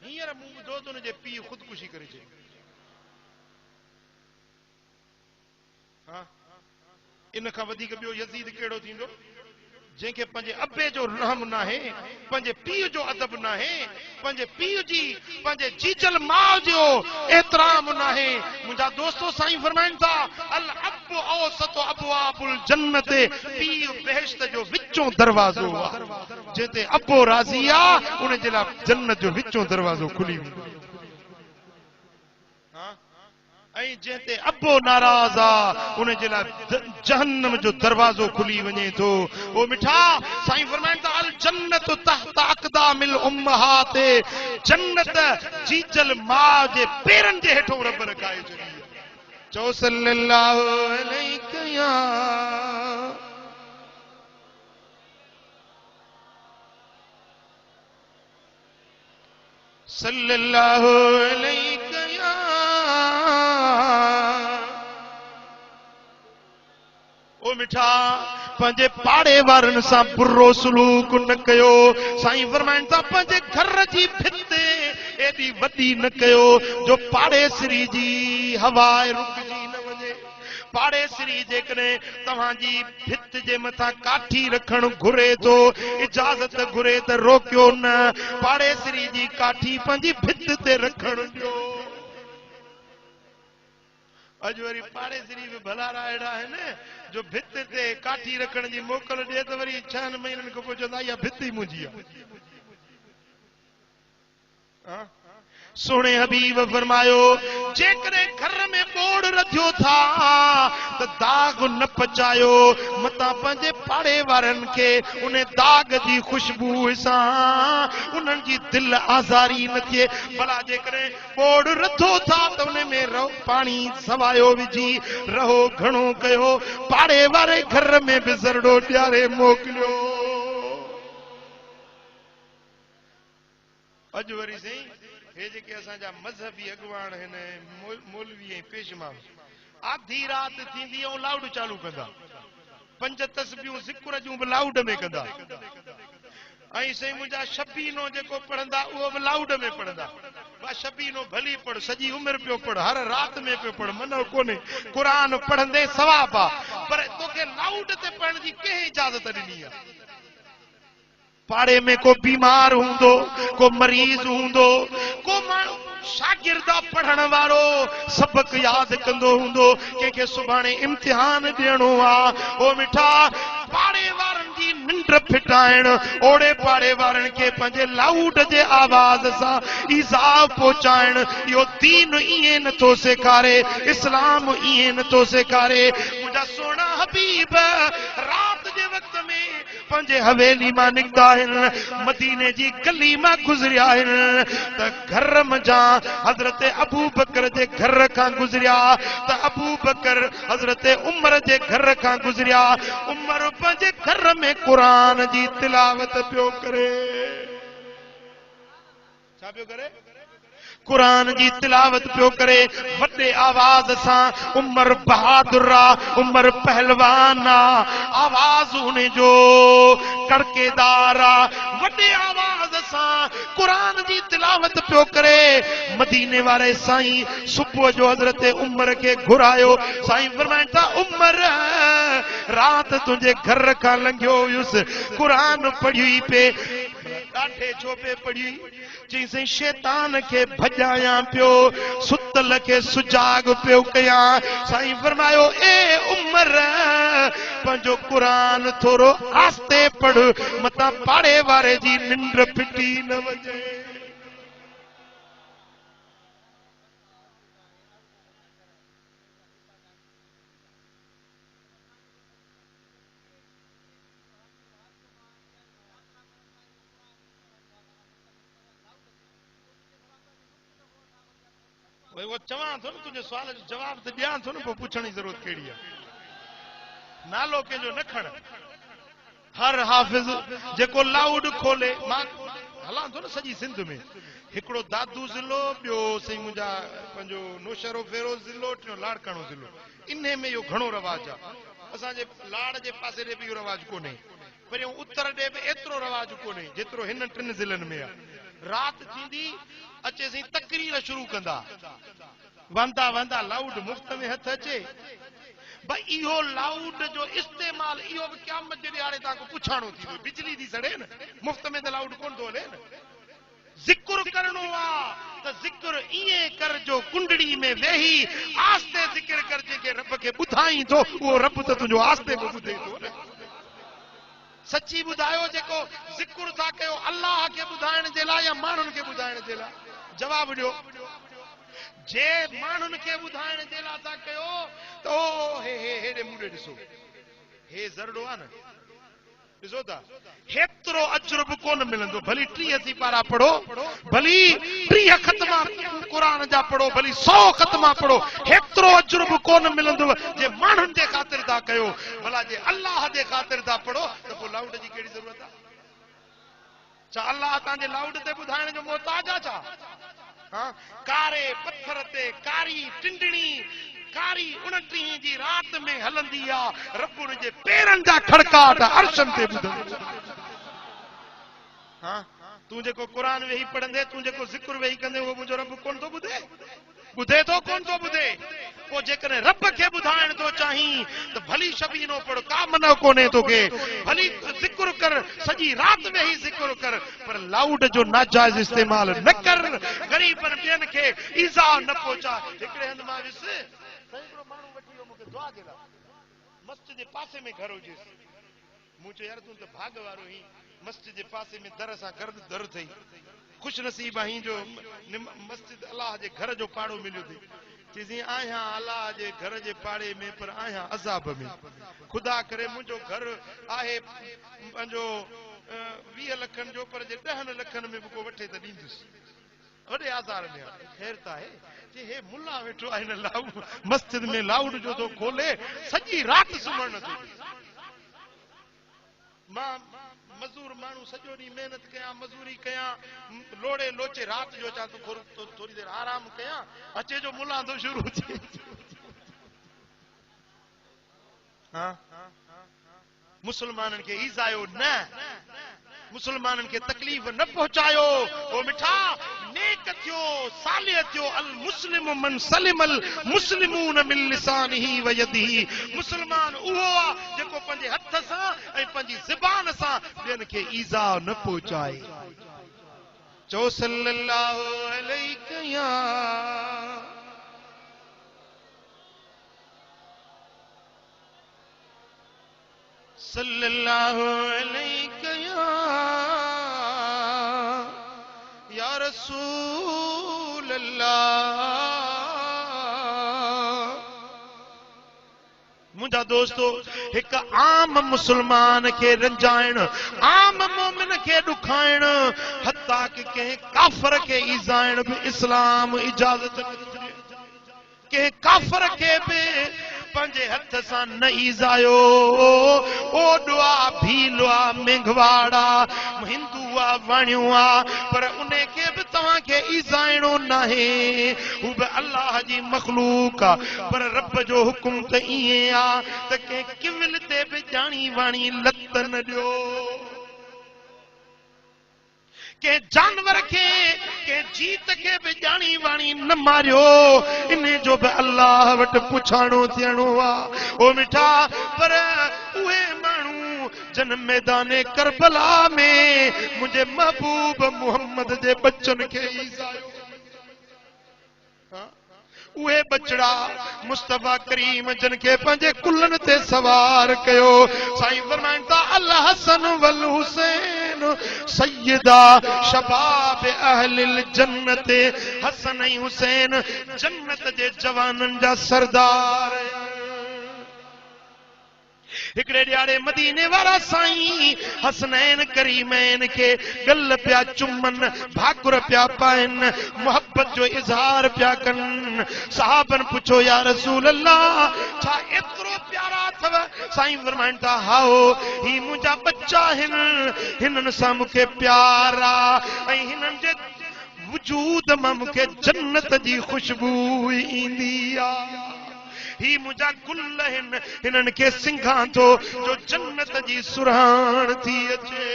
हींअर मूं ॿुधो त हुनजे पीउ ख़ुदकुशी करे चई। हाँ, इन खां वधीक ॿियो यज़ीद कहिड़ो थींदो, जंहिंखे पंहिंजे अबे जो रहम नाहे, पंहिंजे पीउ जो अदब नाहे, पंहिंजे पीउ जी पंहिंजे जीजल माउ जो एतराम नाहे। मुंहिंजा दोस्तो साईं फरमाइनि था अल अब औसत अबवाबुल जन्नत, पीउ बेहश्त जो विचों दरवाज़ो आहे। जिते अबो राज़ी आहे उन जे लाइ जन्नत जो विचों दरवाज़ो खुली वेंदो। ऐं जंहिंते अबो नाराज़ आहे उन जे लाइ जहन्नम जो दरवाज़ो खुली वञे थो। ओ मिठा, साईं फरमाइनि था अल जन्नत तहत अक़दामिल उम्महात, जन्नत जीजल माउ जे पेरनि जे हेठों रब रखाए छॾी आहे। चओ सल्लल्लाहु अलैहि या सल्लल्लाहु अलैहि या। ओ मिठा, पंहिंजे पाड़े वारनि सां बुरो सलूक न कयो। साईं फरमाइनि था पंहिंजे घर जी भित एॾी वॾी न कयो जो पाड़ेसरी जी हवा रुकिजी न वञे। पाड़ेसरी जेकॾहिं तव्हांजी भित जे मथां काठी रखणु घुरे थो, इजाज़त घुरे त रोकियो न, पाड़ेसरी जी काठी पंहिंजी भित ते रखणु ॾियो। अॼु वरी पाड़ेसरी बि भलारा अहिड़ा आहिनि जो भित ते काठी रखण जी मोकल ॾिए त वरी 6 महीननि खां पोइ चवंदा इहा भित ई मुंहिंजी आहे। सोने हबीब फरमायो जेकॾहिं घर में बोड़ रधियो था त दाग न पचायो, मतां पंहिंजे पाड़े वारनि खे उन दाग जी खुशबू सां उन्हनि जी दिलि आज़ारी न थिए। भला जेकॾहिं बोड़ रधो था त उन में रहो पाणी सवायो विझी रहो घणो कयो, पाड़े वारे घर में बि ज़रड़ो ॾियारे मोकिलियो। अॼु वरी सही हे जेके असांजा मज़हबी अॻवान आहिनि, मौलवी ऐं पेशवा, आधी राति थींदी ऐं लाउड चालू कंदा, 5 तस्बीहूं ज़िक्र जूं बि लाउड में कंदा। ऐं सही मुंहिंजा शबीनो जेको पढ़ंदा उहो बि लाउड में पढ़ंदा। बा शबीनो भली पढ़, सॼी उमिरि पियो पढ़, हर राति में पियो पढ़, मन कोन्हे, क़ुरान पढ़ंदे सवाब आहे, पर तोखे लाउड ते पढ़ण जी कंहिं इजाज़त ॾिनी आहे? पाड़े में को बीमार हूंदो, को मरीज़ हूंदो, को माण्हू शागिर्द पढ़ण वारो सबक यादि कंदो हूंदो, कंहिंखे सुभाणे इम्तिहान ॾियणो आहे। ओ मिठा, पाड़े वारनि जी निंड फिटाइण, ओड़े पाड़े वारनि खे पंहिंजे लाउड जे आवाज़ सां ईज़ा पहुचाइण, इहो दीन ईअं नथो सेखारे, इस्लाम ईअं नथो सेखारे। मुंहिंजा सोना हबीब राति जे वक़्त में पंहिंजे हवेली मां निकिता आहिनि, मदीने जी गली मां गुज़रिया आहिनि त घर मजां हज़रत अबू बकर जे घर खां गुज़रिया, त अबू बकर हज़रत उमर जे घर खां गुज़रिया। उमर पंहिंजे घर में क़ुरान जी तिलावत पियो करे। छा पियो करे? कुरान जी तिलावत पियो करे वड्डे आवाज सां। उमर बहादुर आ, उमर पहलवान आ, आवाज उन्हें जो कड़केदार आ, वड्डे आवाज सां कुरान जी तिलावत पियो करे। मदीने वाले साईं सुबह जो हजरत उमर के घुरायो। साईं फरमाइनि था उमर रात तुझे घर का लंघियो हुयुसि, कुरान पढ़ी पे ॾाढे छो पे पढ़ी चई साईं शैतान के भॼाया पियो, सुतल के सुजाग पियो कयां। साईं फरमायो ए उमर पंहिंजो कुरान थोरो आस्ते पढ़, मता पाड़े वारे जी निंड फिटी न वञे। वो चवां थो न तुंहिंजे सुवाल जो जवाब त ॾियां थो न, पोइ पुछण जी ज़रूरत कहिड़ी आहे। नालो कंहिंजो न खण। हर हाफ़िज़ जेको लाउड खोले, मां हलां थो न सॼी सिंध में, हिकिड़ो दादू ज़िलो, ॿियो साईं मुंहिंजा पंहिंजो नौशरो फेरोज़ ज़िलो, टियों लाड़काणो ज़िलो। इन में इहो घणो रवाज आहे। असांजे लाड़ जे पासे ॾे बि इहो रवाज कोन्हे, पर उत्तर ॾे बि एतिरो रवाज कोन्हे जेतिरो हिन टिनि ज़िलनि में आहे। राति थींदी अचे साईं तकरीर शुरू कंदा, वंदा वंदा लाउड मुफ्त में हथ अचे। भाई इहो लाउड जो इस्तेमाल इहो बि क़यामत जे ॾियारे तव्हांखे पुछाणो थींदो। बिजली थी सड़े न, मुफ्त में त लाउड कोन थो हले न। ज़िक्र करणो आहे त ज़िक्र ईअं कर जो कुंडड़ी में वेही आस्ते ज़िक्र कर, जंहिंखे रब खे ॿुधाई थो उहो रब त तुंहिंजो आस्ते बि ॿुधे थो न। सची ॿुधायो जेको ज़िक्र था कयो अल्लाह खे ॿुधाइण जे लाइ या माण्हुनि खे ॿुधाइण जे लाइ? जवाब ॾियो। जे माण्हुनि खे ॿुधाइण जे लाइ था कयो त ओ हे हे हेॾे मूं ॾे ॾिसो, हे ज़रड़ो आहे न, ॾिसो था हेतिरो अजर बि कोन मिलंदो। भली 30 पारा पढ़ो, भली 30 ख़तमा क़ुरान जा पढ़ो, भली 100 ख़तमा पढ़ो, हेतिरो अजर बि कोन मिलंदो जे माण्हुनि जे ख़ातिर था कयो। भला जे अल्लाह जे ख़ातिर था पढ़ो त पोइ लाउड जी कहिड़ी ज़रूरत आहे? छा अल्लाह तव्हांजे लाउड ते ॿुधाइण जो मोहताज आहे छा? हाँ, कारे पत्थर ते कारी टिंडणी कारी 29 जी रात में हलंदी आ, रब जे पेरनि जा खड़काट अर्शन ते ॿुधंदो। हाँ, तूं जेको क़ुरान वेही पढ़ंदे, तूं जेको ज़िक्र वेही कंदे, उहो मुंहिंजो रब कोन थो ॿुधे? ॿुधे थो कोन थो ॿुधे? पोइ जेकॾहिं रब खे ॿुधाइण थो चाहीं त भली शबीनो पढ़, का मना कोन्हे तोखे, भली ज़िक्र कर, सॼी राति वेही ज़िक्र कर, पर लाउड जो नाजाइज़ इस्तेमाल न कर, ग़रीबनि ॿियनि खे ईज़ा न पहुचा। हिकिड़े हंधि मां वियुसि, हिकिड़ो माण्हू वठी वियो मूंखे दुआ जे लाइ, मस्जिद जे पासे में घर हुजेसि। मूं चयो यार तूं त भाग वारो ही, मस्जिद जे पासे में दर सां गर्द दर अथई, खुश नसीब आहीं जो मस्जिद अल्लाह जे घर जो पाड़ो मिलियो अथई। चईं आहियां अल्लाह जे घर जे पाड़े में, पर आहियां अज़ाब में। खुदा करे मुंहिंजो घर आहे पंहिंजो 20 लखनि जो, पर जे 10 लखनि में बि को वठे त ॾींदुसि, वॾे आज़ार में आहे। ख़ैर त आहे जे हे मुल्ला वेठो आहे हिन लाउड मस्जिद में लाउड जो थो खोले, सॼी राति सुम्हण नथो ॾे। मां मज़दूर माण्हू सॼो ॾींहुं महिनत कयां, मज़दूरी कयां, लोड़े लोचे राति जो अचां तो थोरी देरि आराम कयां, अचे जो मुल्ला थो शुरू थिए। हाँ, मुसलमाननि खे ईज़ायो न, मुसलमाननि खे तकलीफ़ न पहुचायो। ओ मिठा नेक थियो, सालिह थियो। अल मुस्लिम मन सलिमल मुस्लिमून मिन लिसानिही व यदिही। मुसलमान उहो आहे जेको पंहिंजे हथ सां ऐं पंहिंजी ज़बान सां ॿियनि खे ईज़ा न पहुचाए। चओ सल्लल्लाहु अलैहि या सल्लल्लाहु अलैहि या रसूल अल्लाह। मुंहिंजा दोस्तो, हिकु आम मुसलमान खे रंजाइण, आम मोमिन खे ॾुखाइण, हत्ता कि कंहिं काफ़र खे ईज़ाइण बि इस्लाम इजाज़त न ॾिए। कंहिं काफ़र खे बि पंहिंजे हथ सां न ईज़ायो। ओॾो आहे, भीलो आहे, मेंघवाड़ आहे, हिंदू आहे, वणियो आहे, पर उन खे बि तव्हांखे के ईज़ाइणो नाहे हू बि अल्लाह जी मखलूक आ पर रब जो हुकुम त इएं आ त के किविल ते बि ॼाणी वाणी लत न ॾियो के जानवर के जीत के भी जानी वाणी न मारियो इन्हें जो भी अल्लाह वट पुछाणो थियणो आ ओ मिठा पर उहे माण्हू जन मैदाने करबला में मुझे महबूब मोहम्मद जे बच्चन के ईज़ायो उहे बचड़ा मुस्तफा करीम जन के पंजे कुल्लन ते सवार कयो साईं फरमाइन था अल हसन वल हुसैन सैयदा शबाब अहलिल जन्नत हसन ऐं हुसैन जन्नत जे जवानन जा सरदार हिकड़े ॾियारे मदीने वारा साईं हसनैन करीमैन के गल पिया चुमन भाकुर पिया पाइन मोहब्बत जो इज़हार पिया कन सहाबन पुछो या रसूल अल्लाह छा एतिरो प्यारा अथव साईं फरमाइन था हाओ ही मुंहिंजा बच्चा हिननि सां मूंखे प्यार आ ऐं हिननि जे वजूद मां मूंखे जन्नत जी खुशबू ईंदी आ ही मुझा गुल हिननि खे सिंघां थो जो जन्नत जी सुराण थी अचे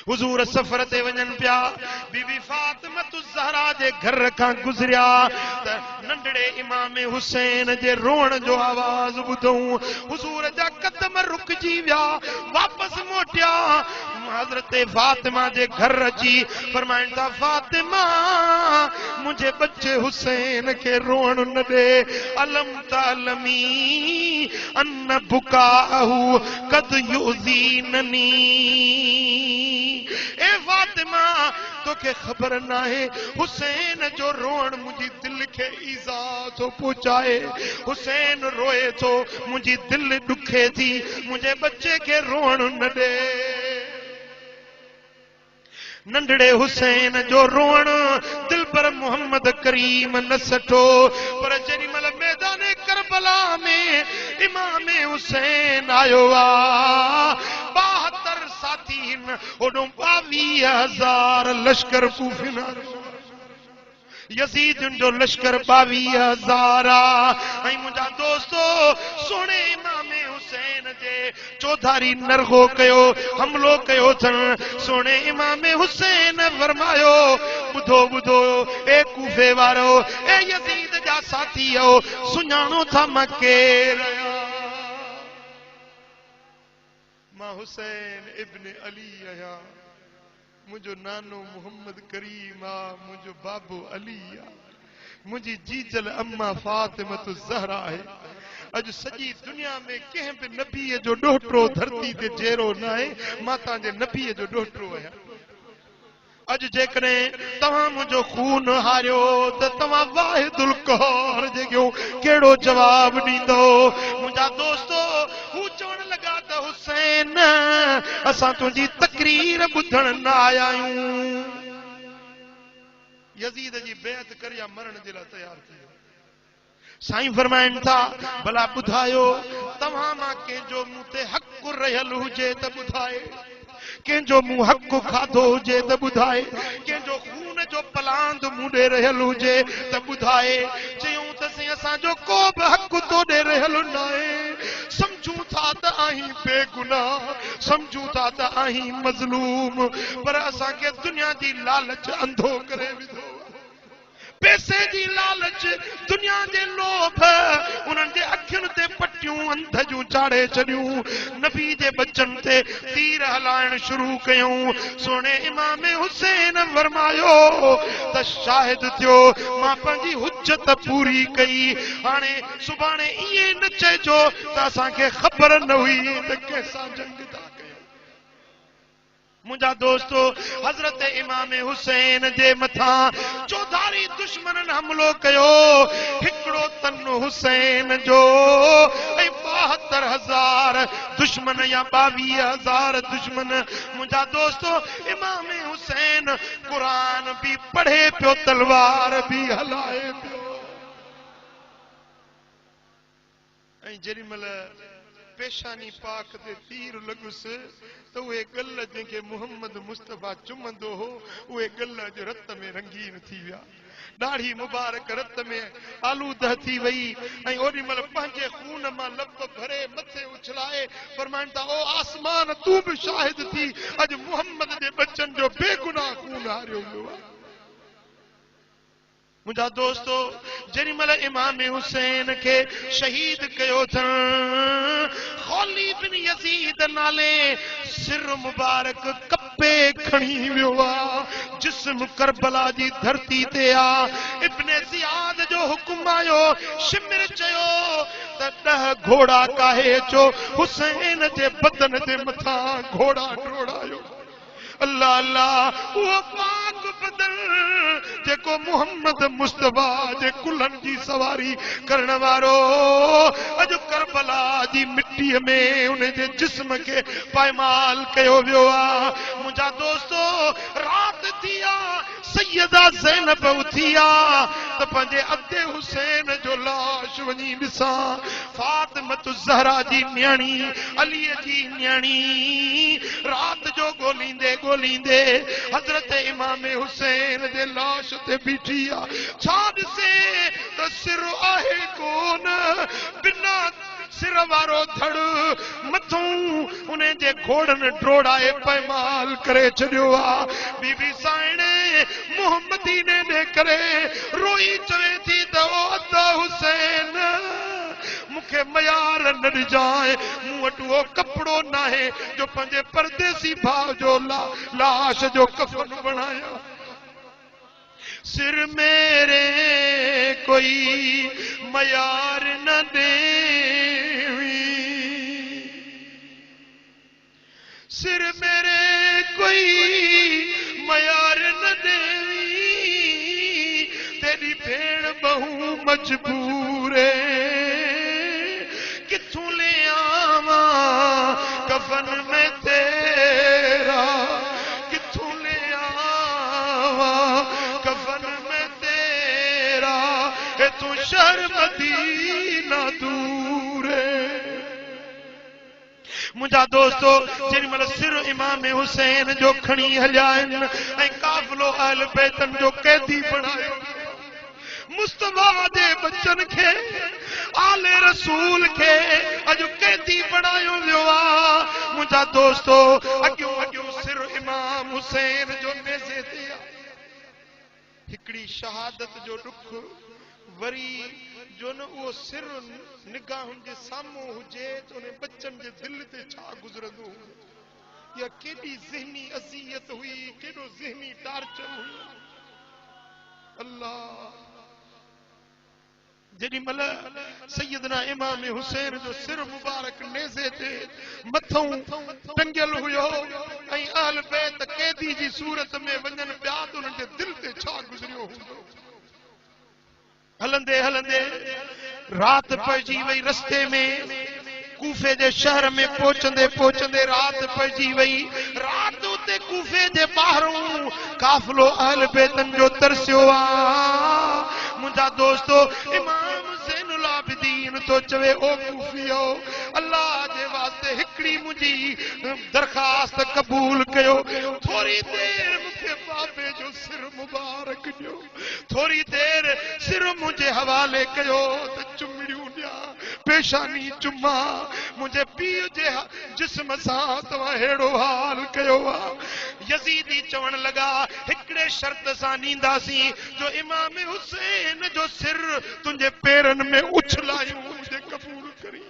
हुजूर सफर ते वञन पिया बीबी फातिमत ज़हरा जे घर खां गुज़रिया त नंढड़े इमाम हुसैन जे रोअण जो आवाज़ ॿुधऊं हुजूर जा कदम रुकजी विया वापस मोटिया हज़रत फातिमा जे घर अची फरमाइनि था फातिमा मुझे बच्चे हुसैन के रोण न दे अलम तालमी अन्न बुकाहु कद युज़ीननी ए फातिमा तोखे खबर ना है हुसैन जो रोण मुझी दिल के ईज़ा तो पहुंचाए हुसैन रोए तो मुझी दिल दुखे थी मुझे बच्चे के रोण न दे नंढड़े हुसैन जो रोण दिल पर मोहम्मद करीम न सठो पर जेॾी महिल मैदान करबला में इमाम हुसैन आयो आ 72 साथी ओॾो 22,000 लश्कर कूफिन यजीद जो लश्कर 22,000 ऐं मुंहिंजा दोस्तो सोने इमाम हुसैन जे चौधारी नरगो कयो हमलो कयो अथनि सोने इमाम हुसैन फरमायो ॿुधो ॿुधो ए कूफे वारो ए यजीद जा साथीओ सुञाणो था मां केरु आहियां मां हुसैन इब्न अली आहियां मुझो नानो मोहम्मद करीम आ मुझो बाबू अली आ मुझी जीजल अम्मा फातिमत ज़हरा है अज सजी दुनिया में कंहिं भी नबी जो ॾोहिटो धरती ते जहिड़ो न आहे मां तव्हांजे नबी जो ॾोहिटो आहियां अज जेकॾहिं तव्हां मुंहिंजो खून हारियो त तव्हां वाहिदुल कहर जो कहिड़ो जवाब ॾींदो मुंहिंजा दोस्तो हू चवण लॻा त हुसैन असां तुंहिंजी तकरीर ॿुधण न आया आहियूं यजीद जी बेअत कर या मरण जे लाइ तयार थी वियो साईं फरमाइनि था भला ॿुधायो तव्हां मां कंहिंजो मूं ते हक़ रहियल हुजे त ॿुधाए कंहिंजो मूं हक़ खाधो हुजे त ॿुधाए कंहिंजो खून जो पलांद मूं ॾे रहियल हुजे त ॿुधाए चयूं त साईं असांजो को बि हक़ तो ॾे रहियल न आहे समझूं था त आहीं बेगुनाह समझूं था त आहीं मज़लूम पर असांखे दुनिया जी लालच अंधो करे विधो पैसे जी लालच दुनिया जे लोभ उन्हनि जे अखियुनि ते पटियूं अंध जूं चाढ़े छॾियूं नबी जे बचन ते तीर हलाइण शुरू कयूं सोने इमाम हुसैन फरमायो त शाहिद थियो मां पंहिंजी हुज्जत पूरी कई हाणे सुभाणे ईअं न चइजो त असांखे ख़बर न हुई त कंहिंसां जंग था मुंहिंजा दोस्तो हज़रत इमाम हुसैन जे मथां चौधारी दुश्मननि हमलो कयो हिकिड़ो तन हुसैन जो ऐं 72,000 दुश्मन या 22,000 दुश्मन मुंहिंजा दोस्तो इमाम हुसैन क़ुरान भी पढ़े पियो तलवार भी हलाए पियो ऐं जेॾी महिल पेशानी पाक ते तीर लगुस तो वे गल जंहिंखे मोहम्मद मुस्तफा चुमंदो हो उहे गल जो रत में रंगीन थी विया दाढ़ी मुबारक रत में आलूदह थी वई ऐं ओॾी महिल पंहिंजे खून मां लप भरे मथे उछलाए फरमाइनि था ओ आसमान तूं बि शाहिद थी अॼु मोहम्मद जे बच्चनि जो बेगुनाह खून हारियो वियो आहे मुझा दोस्तो जेरी मल इमाम हुसैन के शहीद कयो थन खौली बिन यजीद नाले सिर मुबारक कपे खणी वियो आ जिस्म करबला जी धरती ते आ इब्ने जियाद जो हुकुम आयो शिमिर चयो त 10 घोड़ा काहे चो हुसैन जे बदन ते मथा घोड़ा डोड़ायो अल्लाह अल्लाह वो पाक बदन जेको मोहम्मद मुस्तफा जे कुलन जी सवारी करण वारो अज करबला जी मिट्टी में उन जे जिस्म के पायमाल कयो वियो आ मुंहिंजा दोस्तो रात थी आ सैयदा ज़ैनब उथी आ त पंहिंजे अदे हुसैन जो लाश वञी ॾिसां फातिमत ज़हरा जी न्याणी अली जी न्याणी रात जो ॻोल्हींदे ॻोल्हींदे हज़रत इमाम हुसैन जे लाश ते बीठी आ छा ॾिसे त सिर आहे कोन बिना सिर वारो धड़ मथूं उन जे घोड़नि डोड़ाए पैमाल करे छॾियो आ बीबी साइणे मोहम्मदीने ने करे रोई चवे थी त ओ अदा हुसैन मुखे मयार न ॾिजाए मूं वटि उहो कपिड़ो नाहे जो पंहिंजे परदेसी भाउ जो लाश जो कफन बणाया सिर मेरे कोई मयार न देवी सिर मेरे कोई मयार न देवी तेरी भेण बहु मजबूर किथों ले आवा कफन में तेरा किथों ले आवा कफन में तेरा तू शहर मदीना दूर मुंहिंजा दोस्तो जेॾी महिल सिर इमाम हुसैन जो खणी हलिया आहिनि ऐं काफ़िलो अहल बैतन जो कैदी बणायो मुस्तफा जे बच्चन खे आले रसूल खे अॼु कैदी बणायो वियो आहे मुंहिंजा दोस्तो अॻियों अॻियों सिर इमाम हुसैन जो नेज़े ते हिकिड़ी शहादत जो ॾुख वरी जो न उहो सिर निगाहुनि जे साम्हूं हुजे त उन बच्चनि जे दिलि ते छा गुज़रंदो या केॾी ज़हनी अज़ियत हुई केॾो ज़हनी टार्चर हुई अल्लाह जेॾी महिल सैयदना इमाम हुसैन जो सिर मुबारक नेज़े ते मथों टंगियल हुयो ऐं अहल बैत कैदी जी सूरत में वञनि पिया त उन्हनि जे दिलि ते छा गुज़रियो हूंदो हलंदे हलंदे रात पइजी वई रस्ते में कूफे जे शहर में पहुचंदे पहुचंदे रात पइजी वई रात उते कूफे जे ॿाहिरों काफ़िलो अहल बैतन जो तरसियो आ मुंहिंजा दोस्तो इमाम ज़ैनुल आबिदीन तो चवे ओ कूफियो अल्लाह जे वास्ते हिकिड़ी मुंहिंजी दरख़्वास्त क़बूल कयो थोरी देर मूंखे बाबे जो सिर मुबारक ॾियो थोरी देर सिर मुंहिंजे हवाले कयो त चुमड़ियूं ॾियां पेशानी चुमा मुंहिंजे पीउ जे जिस्म सां तव्हां अहिड़ो हाल कयो आहे यज़ीदी चवण लॻा हिकिड़े शर्त सां ॾींदासीं जो इमाम हुसैन जो सिर तुंहिंजे पेरनि में उछलायूं मुंहिंजे क़बूल करी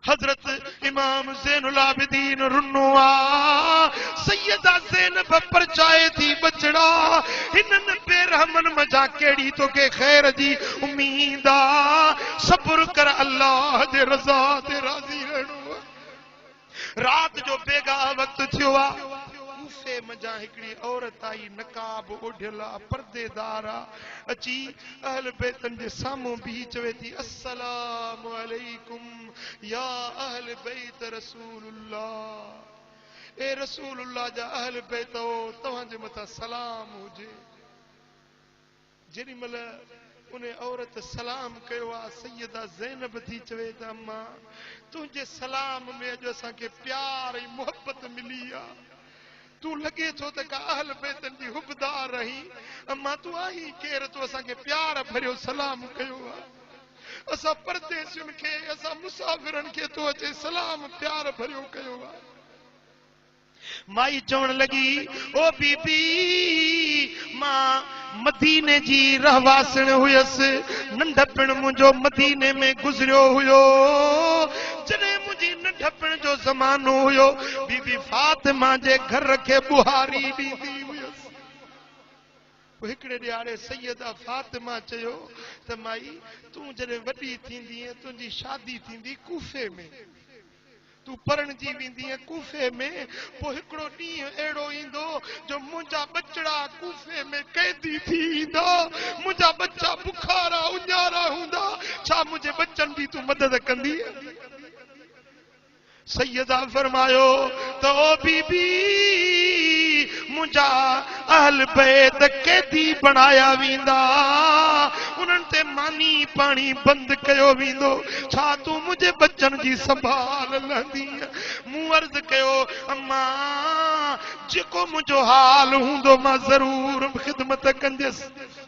हजरत इमाम ज़ैनुल आबिदीन रुनो आ सैयदा ज़ैनब परचाए थी बचड़ा हिनन बेरहमन मजा केड़ी तो के खैर जी उम्मीद आ सब्र कर अल्लाह दे रज़ा ते राज़ी रहणो रात जो बेगा वक्त थियो आ कूफे मजा हिकड़ी औरत आई नकाब ओढ़ियल आ पर्देदार आ अची अहल बैतन जे साम्हूं भी चवे थी अस्सलाम अलैकुम या अहल बैत रसूलुल्लाह ए रसूलुल्लाह जा अहल बैत तव्हां जे मथां सलाम हुजे जेॾी महिल उन्हें औरत सलाम कयो आ सैयदा ज़ैनब थी चवे त अम्मा तुझे सलाम में अॼु असांखे प्यार ऐं मोहब्बत मिली आ तू लगे थो त का अहल बैतन जी हुबदार रही अम्मा तू आई केर तो असांखे प्यार भरियो सलाम कयो आ असां परदेसियुनि खे असां मुसाफ़िरनि खे तो अचे सलाम प्यार भरियो कयो आ माई चवण लगी ओ बीबी मां मदीने जी रहवासण हुयस नंढपण मुंहिंजो मदीने में गुज़रियो हुयो जॾहिं मुंहिंजी नंढपण जो ज़मानो हुयो बीबी फातिमा जे घर खे बुहारी ॾींदी हुयस हिकिड़े ॾियारे सैयदा फातिमा चयो त माई तूं जॾहिं वॾी थींदीअ तुंहिंजी शादी थींदी कूफे में तू परणजी वेंदी कूफे में पोइ हिकिड़ो ॾींहुं अहिड़ो ईंदो जो मुंहिंजा बचड़ा कूफे में कैदी थी ईंदा मुंहिंजा बच्चा बुखारा उञारा हूंदा छा मुंहिंजे बच्चनि जी तू मदद कंदी सैयदा फरमायो त ओ बीबी मुंहिंजा अहल बैत कैदी बनाया वेंदा उन्हनि ते मानी पाणी बंदि कयो वेंदो छा तू मुंहिंजे बच्चनि जी संभाल लहंदी मूं अर्ज़ कयो अम्मा जेको मुंहिंजो हाल हूंदो मां ज़रूर ख़िदमत कंदसि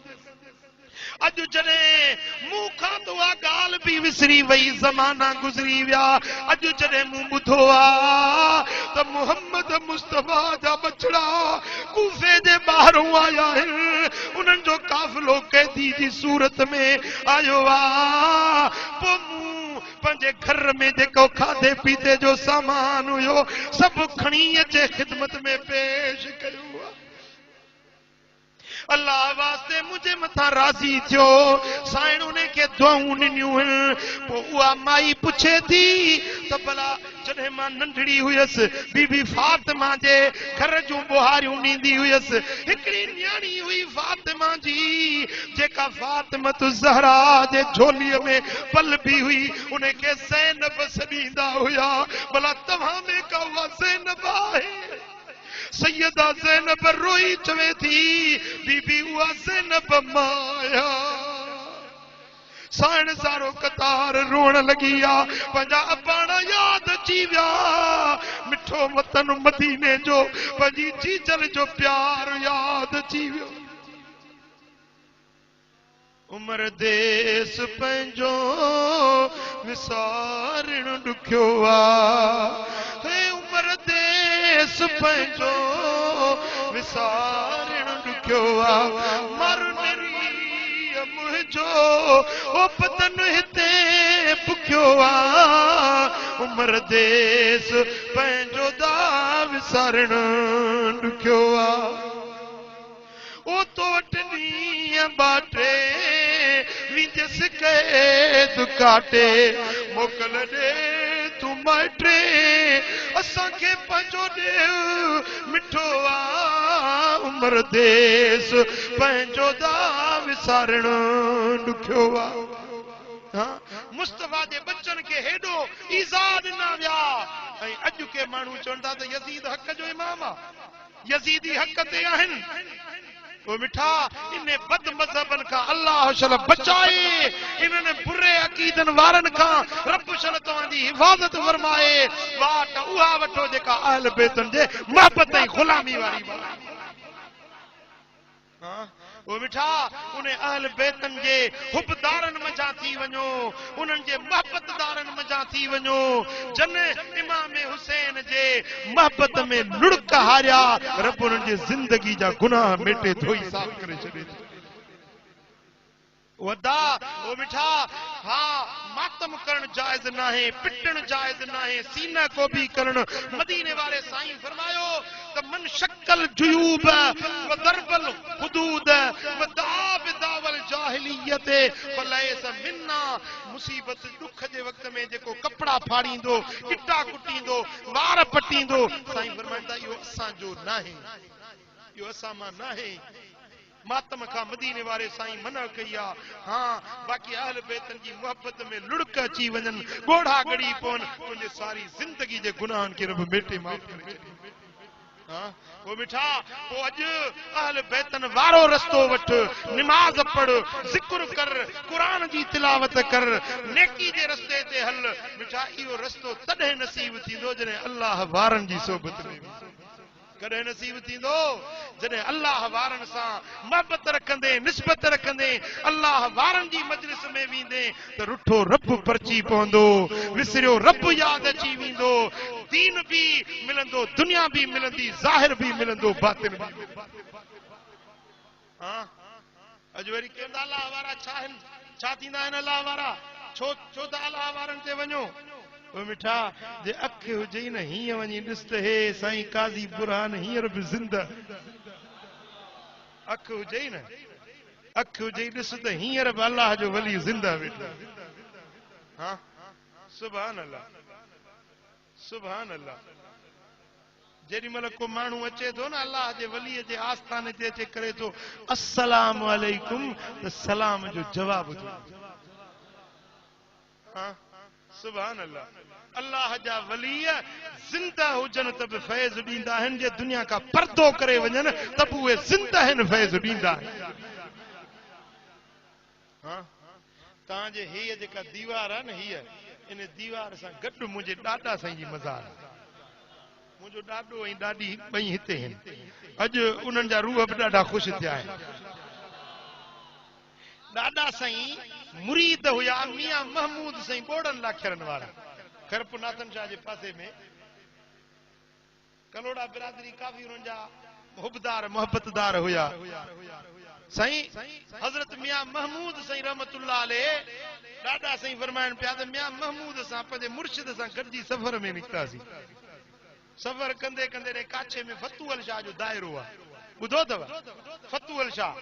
अॼु जॾहिं मूं खां तो आ ॻाल्हि बि विसरी वई ज़माना गुज़री विया अॼु जॾहिं मूं ॿुधो आ त मोहम्मद मुस्तफा जा बचड़ा कूफे जे ॿाहिरों आया आहिनि उन्हनि जो काफ़िलो कैदी जी सूरत में आयो आ पोइ मूं पंहिंजे घर में जेको खाधे पीते जो सामान हुयो सभु खणी अचे ख़िदमत में पेश कयो आहे अल्लाह वास्ते मुझे मथा राज़ी थियो साईं उन्हें के दुआऊं ॾिनियूं आहिनि पोइ उहा माई पुछे थी त भला जॾहिं मां नंढड़ी हुयसि बीबी फातिमा जे घर जूं बुहारियूं ॾींदी हुयसि हिकिड़ी न्याणी हुई फातिमा जी जेका फातिमत ज़हरा जे झोलीअ में पल बि हुई उनखे ज़ैनब सॾींदा हुया भला तव्हां में का उहा ज़ैनब आहे सैयदा ज़ैनब रोई चवे थी बीबी उहा ज़ैनब माया साइण सारो कतार रोण लगी आ पंहिंजा अबाणा याद अची विया मिठो वतन मदीने जो पंहिंजी जीजल जो प्यार याद अची वियो उमर देस पंहिंजो विसारण ॾुखियो आहे उमर देस पंहिंजो विसारण ॾुखियो आहे मुंहिंजो ओ बदन हिते बुखियो आहे उमर देस पंहिंजो दा विसारण ॾुखियो आहे ओ तो वटनी बाटे विजस कैद काटे मोकल दे तू माइटे असांखे पंहिंजो ॾे मिठो आ उमर देस पंहिंजो दा विसारण ॾुखियो आ मुस्तफा जे बच्चन के हेडो ईज़ाद ना विया ऐं अॼु के माण्हू चवंदा त यज़ीद हक़ जो इमाम आ यज़ीदी हक़ ते आहिनि वो मिठा इन्हें बद मजहबन का अल्लाह शल बचाए इन्होंने बुरे अकीदन वारन का रब शल तवांजी हिफाजत फरमाए वाट उहा वठो जेका अहल बैतन जे मोहब्बत ऐं गुलामी वारी वो मिठा उन्हें अहल बैतन जे हुबदारन मजा थी वञो उन्हनि जे मोहब्बतदारन मजा थी वञो जन इमाम हुसैन जे मोहब्बत में लुड़क हारिया रब उन्हनि जे ज़िंदगी जा गुनाह मेटे धोई साफ़ करे छॾे वदा वो मिठा हाँ मातम करण जायज ना है पिटन जायज ना है सीना को भी करण मदीने वाले साईं फरमायो तो मन शक्कल जुयूब व दरबल हुदूद व दाब दावल जाहिलियत फलैस मिन्ना मुसीबत दुख जे वक्त में जेको कपड़ा फाड़ींदो इटा कुटींदो वार पटींदो साईं फरमाईंदा इहो असां जो नाहे इहो असां मां नाहे मातम का मदीने वाले साईं मना कई आ हाँ बाकी अहल बैतन की मोहब्बत में लुड़क अची वञन गोढ़ा गड़ी पवन तुझे सारी जिंदगी जे गुनाहन के रब मेटे माफ करे हाँ वो मिठा वो अज अहल बैतन वारो रस्तो वठ नमाज पढ़ जिक्र कर कुरान जी तिलावत कर नेकी जे रस्ते ते हल मिठा इहो रस्तो तॾहिं नसीब थींदो जॾहिं अल्लाह वारनि जी सोबत में कॾहिं नसीब थींदो जॾहिं अल्लाह वारनि सां मोहबत रखंदे निस्बत रखंदे अल्लाह वारनि जी मजलिस में वेंदे त रुठो रब परची पवंदो विसरियो रब यादि अची वेंदो दीन भी मिलंदो दुनिया भी मिलंदी ज़ाहिर भी मिलंदो बातिन भी हाँ अॼु वरी केंदा अल्लाह वारा छा आहिनि छा थींदा आहिनि अल्लाह वारा छो छो त अल्लाह वारनि ते वञो ओ मिठा जे अख हुजे न हीअं वञी ॾिस त हे साईं काज़ी बुरहान हींअर बि ज़िंदा अख हुजे न अख हुजे ॾिस त हींअर बि अल्लाह जो वली ज़िंदा वेठो हाँ सुभान अल्लाह सुभान अल्लाह जेॾी महिल को माण्हू अचे थो न अल्लाह जे वलीअ जे आस्थाने ते अचे करे थो अस्सलाम वालेकुम त सलाम जो जवाब थो हाँ सुभान अल्लाह अल्लाह जा वलीअ ज़िंदा हुजनि त बि फैज़ ॾींदा आहिनि जे दुनिया खां परदो करे वञनि त बि उहे ज़िंदा आहिनि फैज़ ॾींदा आहिनि हाँ तव्हांजे हीअ जेका दीवार आहे न हीअ इन दीवार सां गॾु मुंहिंजे ॾाॾा साईं जी मज़ार मुंहिंजो ॾाॾो ऐं ॾाॾी ॿई हिते आहिनि अॼु उन्हनि जा रूह बि ॾाढा ख़ुशि थिया आहिनि ॾाॾा साईं मुरीद हुया मियां महमूद साईं बोड़नि लाखरनि वारा खरपु नाथन शाह जे पासे में कलोड़ा बिरादरी काफ़ी उन्हनि जा हुबदार मोहब्बतदार हुया साईं हज़रत मियां महमूद साईं रहमतुल्लाह अलैह ॾाॾा साईं फरमाइनि पिया त मियां महमूद सां पंहिंजे मुर्शिद सां गॾिजी सफ़र में निकितासीं सफ़र कंदे कंदे रे काछे में फतूअल शाह जो दायरो आहे ॿुधो अथव फतूअल शाह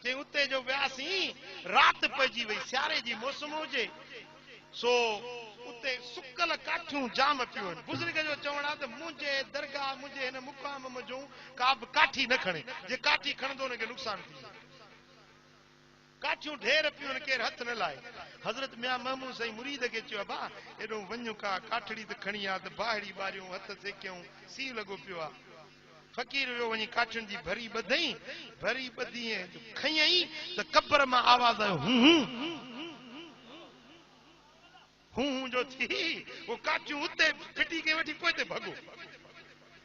चई उते जो वियासीं राति पइजी वई सियारे जी मौसम हुजे सो उते सुकल काठियूं जाम पियूं आहिनि बुज़ुर्ग जो चवणु आहे त मुंहिंजे दरगाह मुंहिंजे हिन मुक़ाम जूं का बि काठी न खणे जे काठी खणंदो हुनखे नुक़सानु थींदो काठियूं ढेर पियूं आहिनि केरु हथ न लाहे हज़रत मियां महमूद साईं मुरीद खे चयो भाउ एॾो वञूं का काठड़ी त खणी आहे त बाहिड़ी ॿारियूं हथ सेकियऊं सीउ लॻो पियो आहे फ़कीर वियो वञी काठियुनि जी भरी ॿधई भरी ॿधी खयई त कब्र मां आवाज़ आयो हूं जो थी वो काठियूं उते फिटी के वठी पोइ ते भॻो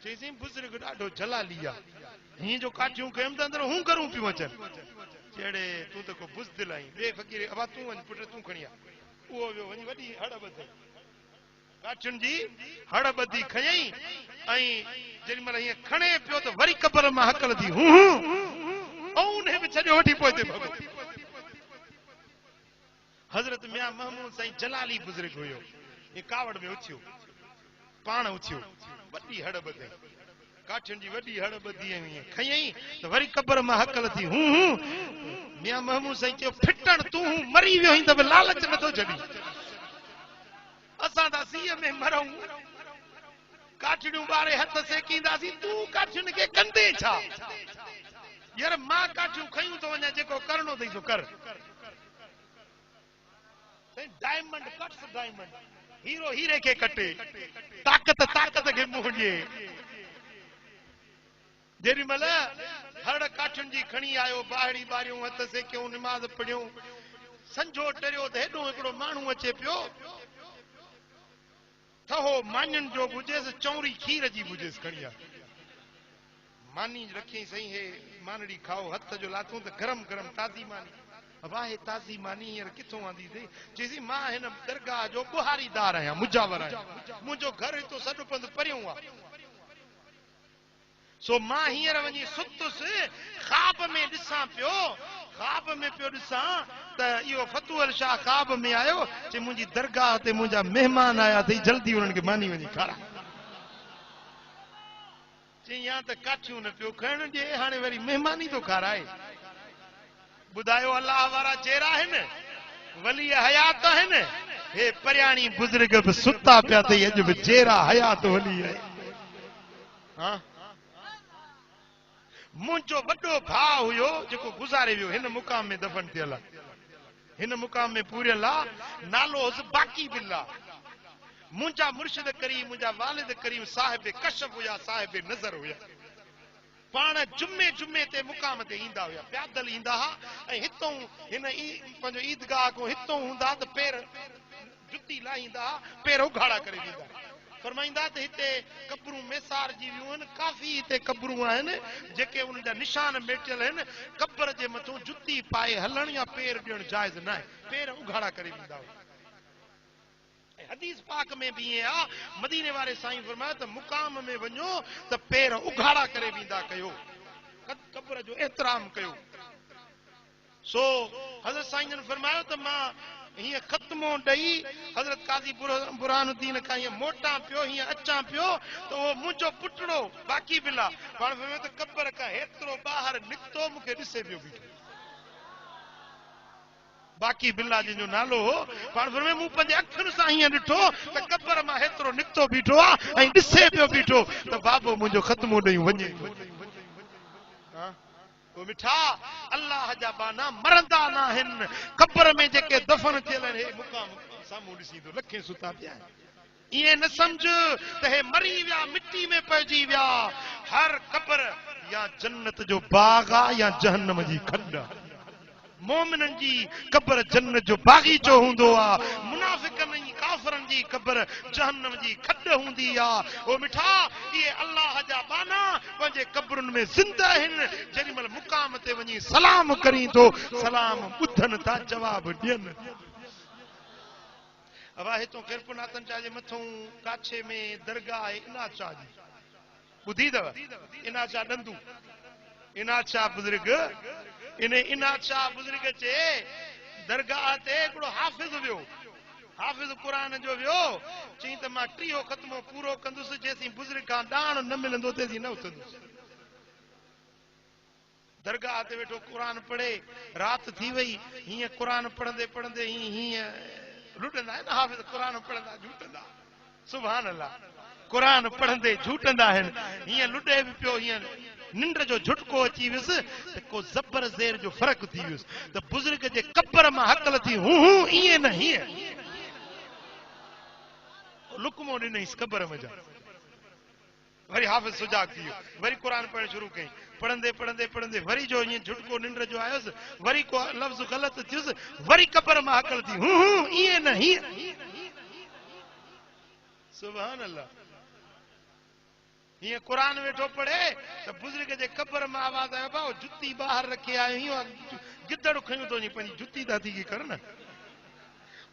चईसीं बुज़ुर्ग ॾाढो जलाली आहे हीअं जो काठियूं कयमि त अंदरि हूं करूं पियूं अचनि चेड़े तूं त को बुज़दिल आहीं ॿिए फ़कीर अबा तूं वञ पुट तूं खणी आ उहो वियो वञी वॾी हड़ ॿधई काठियुनि जी हड़ ॿधी खयई ऐं जेॾी महिल हीअं खणे पियो त वरी कब्र मां हकल थी हूं ऐं उन बि छॾियो वठी पोइ ते भॻो हज़रत मियां महमूद साईं जलाली बुज़ुर्ग हुयो हे कावड़ में उथियो पाण उथियो वॾी हड़ ॿधई काठियुनि जी वॾी हड़ ॿधी खयई त वरी कब्र मां हकल थी मियां महमूद साईं चयो फिटण तूं मरी वियो आहीं त बि लालच नथो छॾी असां त सीअ में मरूं काठियूं ॿारे हथ सेकींदासीं तूं काठियुनि खे कंदे छा यार मां काठियूं खयूं थो वञा जेको करणो अथई सो कर डायमंड कट्स डायमंड हीरो हीरे खे कटे ताक़त ताक़त खे मुंहुं ॾिए जेॾी महिल हड़ काठियुनि जी खणी आयो बाहिड़ी ॿारियूं हथ सेकियूं निमाज़ पढ़ियूं संझो टरियो त हेॾो हिकिड़ो माण्हू अचे पियो थहो मानियुनि जो बुझेसि चौरी खीर जी बुझेसि खणी आहे मानी रखी सही हे मानड़ी खाओ हथ जो लाथूं त गरम गरम ताज़ी मानी वाह हे ताज़ी मानी हींअर किथों आंदी अथई चईसीं मां हिन दरगाह जो बुहारीदार आहियां मुजावर आहियां मुंहिंजो घर हितो सॾु पंधु परियूं आहे सो मां हींअर वञी सुतुसि ख़्वाब में ॾिसां पियो ख़्वाब में पियो ॾिसां त इहो फतूअल शाह ख़्वाब में आयो चई मुंहिंजी दरगाह ते मुंहिंजा महिमान आया अथई जल्दी उन्हनि खे मानी वञी खाराए चई या त काठियूं न पियो खणण ॾे हाणे वरी महिमानी थो खाराए ॿुधायो अलाह वारा चेरा आहिनि वली हयात आहिनि हे परियाणी बुज़ुर्ग बि सुता पिया अथई अॼु बि चेरा हयात वली आहे हा मुंहिंजो वॾो भाउ हुयो जेको गुज़ारे वियो हिन मुक़ाम में दफ़न थियल आहे हिन मुक़ाम में पूरियल आहे नालो हुअसि बाक़ी बिल्ला मुंहिंजा मुर्शिद करीम, मुंहिंजा वालिद करीम साहिब कशफ हुया, साहिब नज़र हुया। पाण जुमे जुमे ते मुकाम ते ईंदा हुया, पैदल ईंदा हा ऐं हितों हिन पंहिंजो ईदगाह को हितों हूंदा त पेर जुती लाहींदा, पेर उघाड़ा करे ॾींदा। फरमाईंदा त हिते कब्रूं मेसार जी वियूं आहिनि, काफ़ी हिते कब्रूं आहिनि जेके उन जा निशान मेटियल आहिनि। कब्र जे मथां जुती पाए हलण या पेर ॾियणु जाइज़ न आहे, पेर उघाड़ा करे ॾींदा हुया। हदीस पाक में भी है मदीने वाले साईं फरमाया त मुकाम में वञो त पेर उघाड़ा करे वींदा कयो, कब्र जो एहतराम कयो। सो हज़रत साईं जन फरमायो त मां हीअं ख़त्मो ॾेई हज़रत काज़ी बुरहानुद्दीन खां हीअं मोटां पियो, हीअं अचां पियो त उहो मुंहिंजो पुटड़ो बाक़ी बिला पाण फरमायो त कब्र खां हेतिरो ॿाहिरि निकितो मूंखे ॾिसे पियो बीठो। बाक़ी बिल्ला जिन जो नालो हो, पाण फरमाए मूं पंहिंजे अखियुनि सां हीअं ॾिठो त कब्र मां हेतिरो निकितो बीठो आहे ऐं ॾिसे पियो बीठो त बाबो मुंहिंजो ख़त्मो ॾेई वञे। वो मिठा अल्लाह जा बाना मरंदा न आहिनि, कब्र में जेके दफ़न थियल आहिनि हे मुकाम साम्हूं ॾिसी थो लखे सुता पिया आहिनि। ईअं न सम्झ त हे मरी विया, मिट्टी में पइजी विया। हर कब्र या जन्नत जो बाग आहे या जहन्नम जी खड्ड आहे। मोमिनन जी कब्र जन्नत जो बागीचो हूंदो आहे, मुनाफिकन जी काफरन जी कब्र जहन्नम जी खड्ड हूंदी आहे। ओ मिठा ये अल्लाह जा बाना पंहिंजे कब्रुनि में ज़िंदा आहिनि। जेॾी महिल मुकाम ते वञी सलाम करी थो, सलाम ॿुधनि था, जवाब ॾियनि। अवा हितों किरपनाथन चा जे मथों काछे में दरगाह आहे इनाचा जी, ॿुधी अथव? इनाचा ॾंदू, इनाचा बुज़ुर्ग, इन इनाचा बुज़ुर्ग चे दरगाह ते हिकिड़ो हाफ़िज़ वियो, हाफ़िज़ क़ुरान जो वियो, चई त मां टीहो ख़त्मो पूरो कंदुसि, जेसीं बुज़ुर्ग खां ॾाण न मिलंदो तेसीं न उथंदुसि। दरगाह ते वेठो क़ुरान पढ़े, राति थी वई, हीअं क़ुरान पढ़ंदे पढ़ंदे हीअं लुटंदा आहिनि हाफ़िज़, क़ुरान पढ़ंदा झूटंदा, सुभान अल्लाह, क़ुरान पढ़ंदे झूटंदा आहिनि। हीअं लुटे बि पियो, हीअं निंड जो झुटको अची वियुसि त को ज़बर ज़ेर जो फ़र्क़ु थी वियुसि त बुज़ुर्ग जे कब्र मां हकल थी, हूं ईअं न हीअं लुकमो ॾिनईसि कब्र में जा। वरी हाफ़िज़ सुजाग थी वियो, वरी क़ुरान पढ़ण शुरू कई, पढ़ंदे पढ़ंदे पढ़ंदे वरी जो ईअं झुटको निंड जो आयुसि, वरी को लफ़्ज़ ग़लति थियुसि, वरी कब्र मां हकल थी, हूं ईअं न हीअं। सुभान अल्लाह। हीअं क़ुरान वेठो पढ़े त बुज़ुर्ग जे कब्र मां आवाज़ आयो, भाउ जुती ॿाहिरि रखी आयो, गिदड़ खयूं तो पंहिंजी जुती था थी कर न।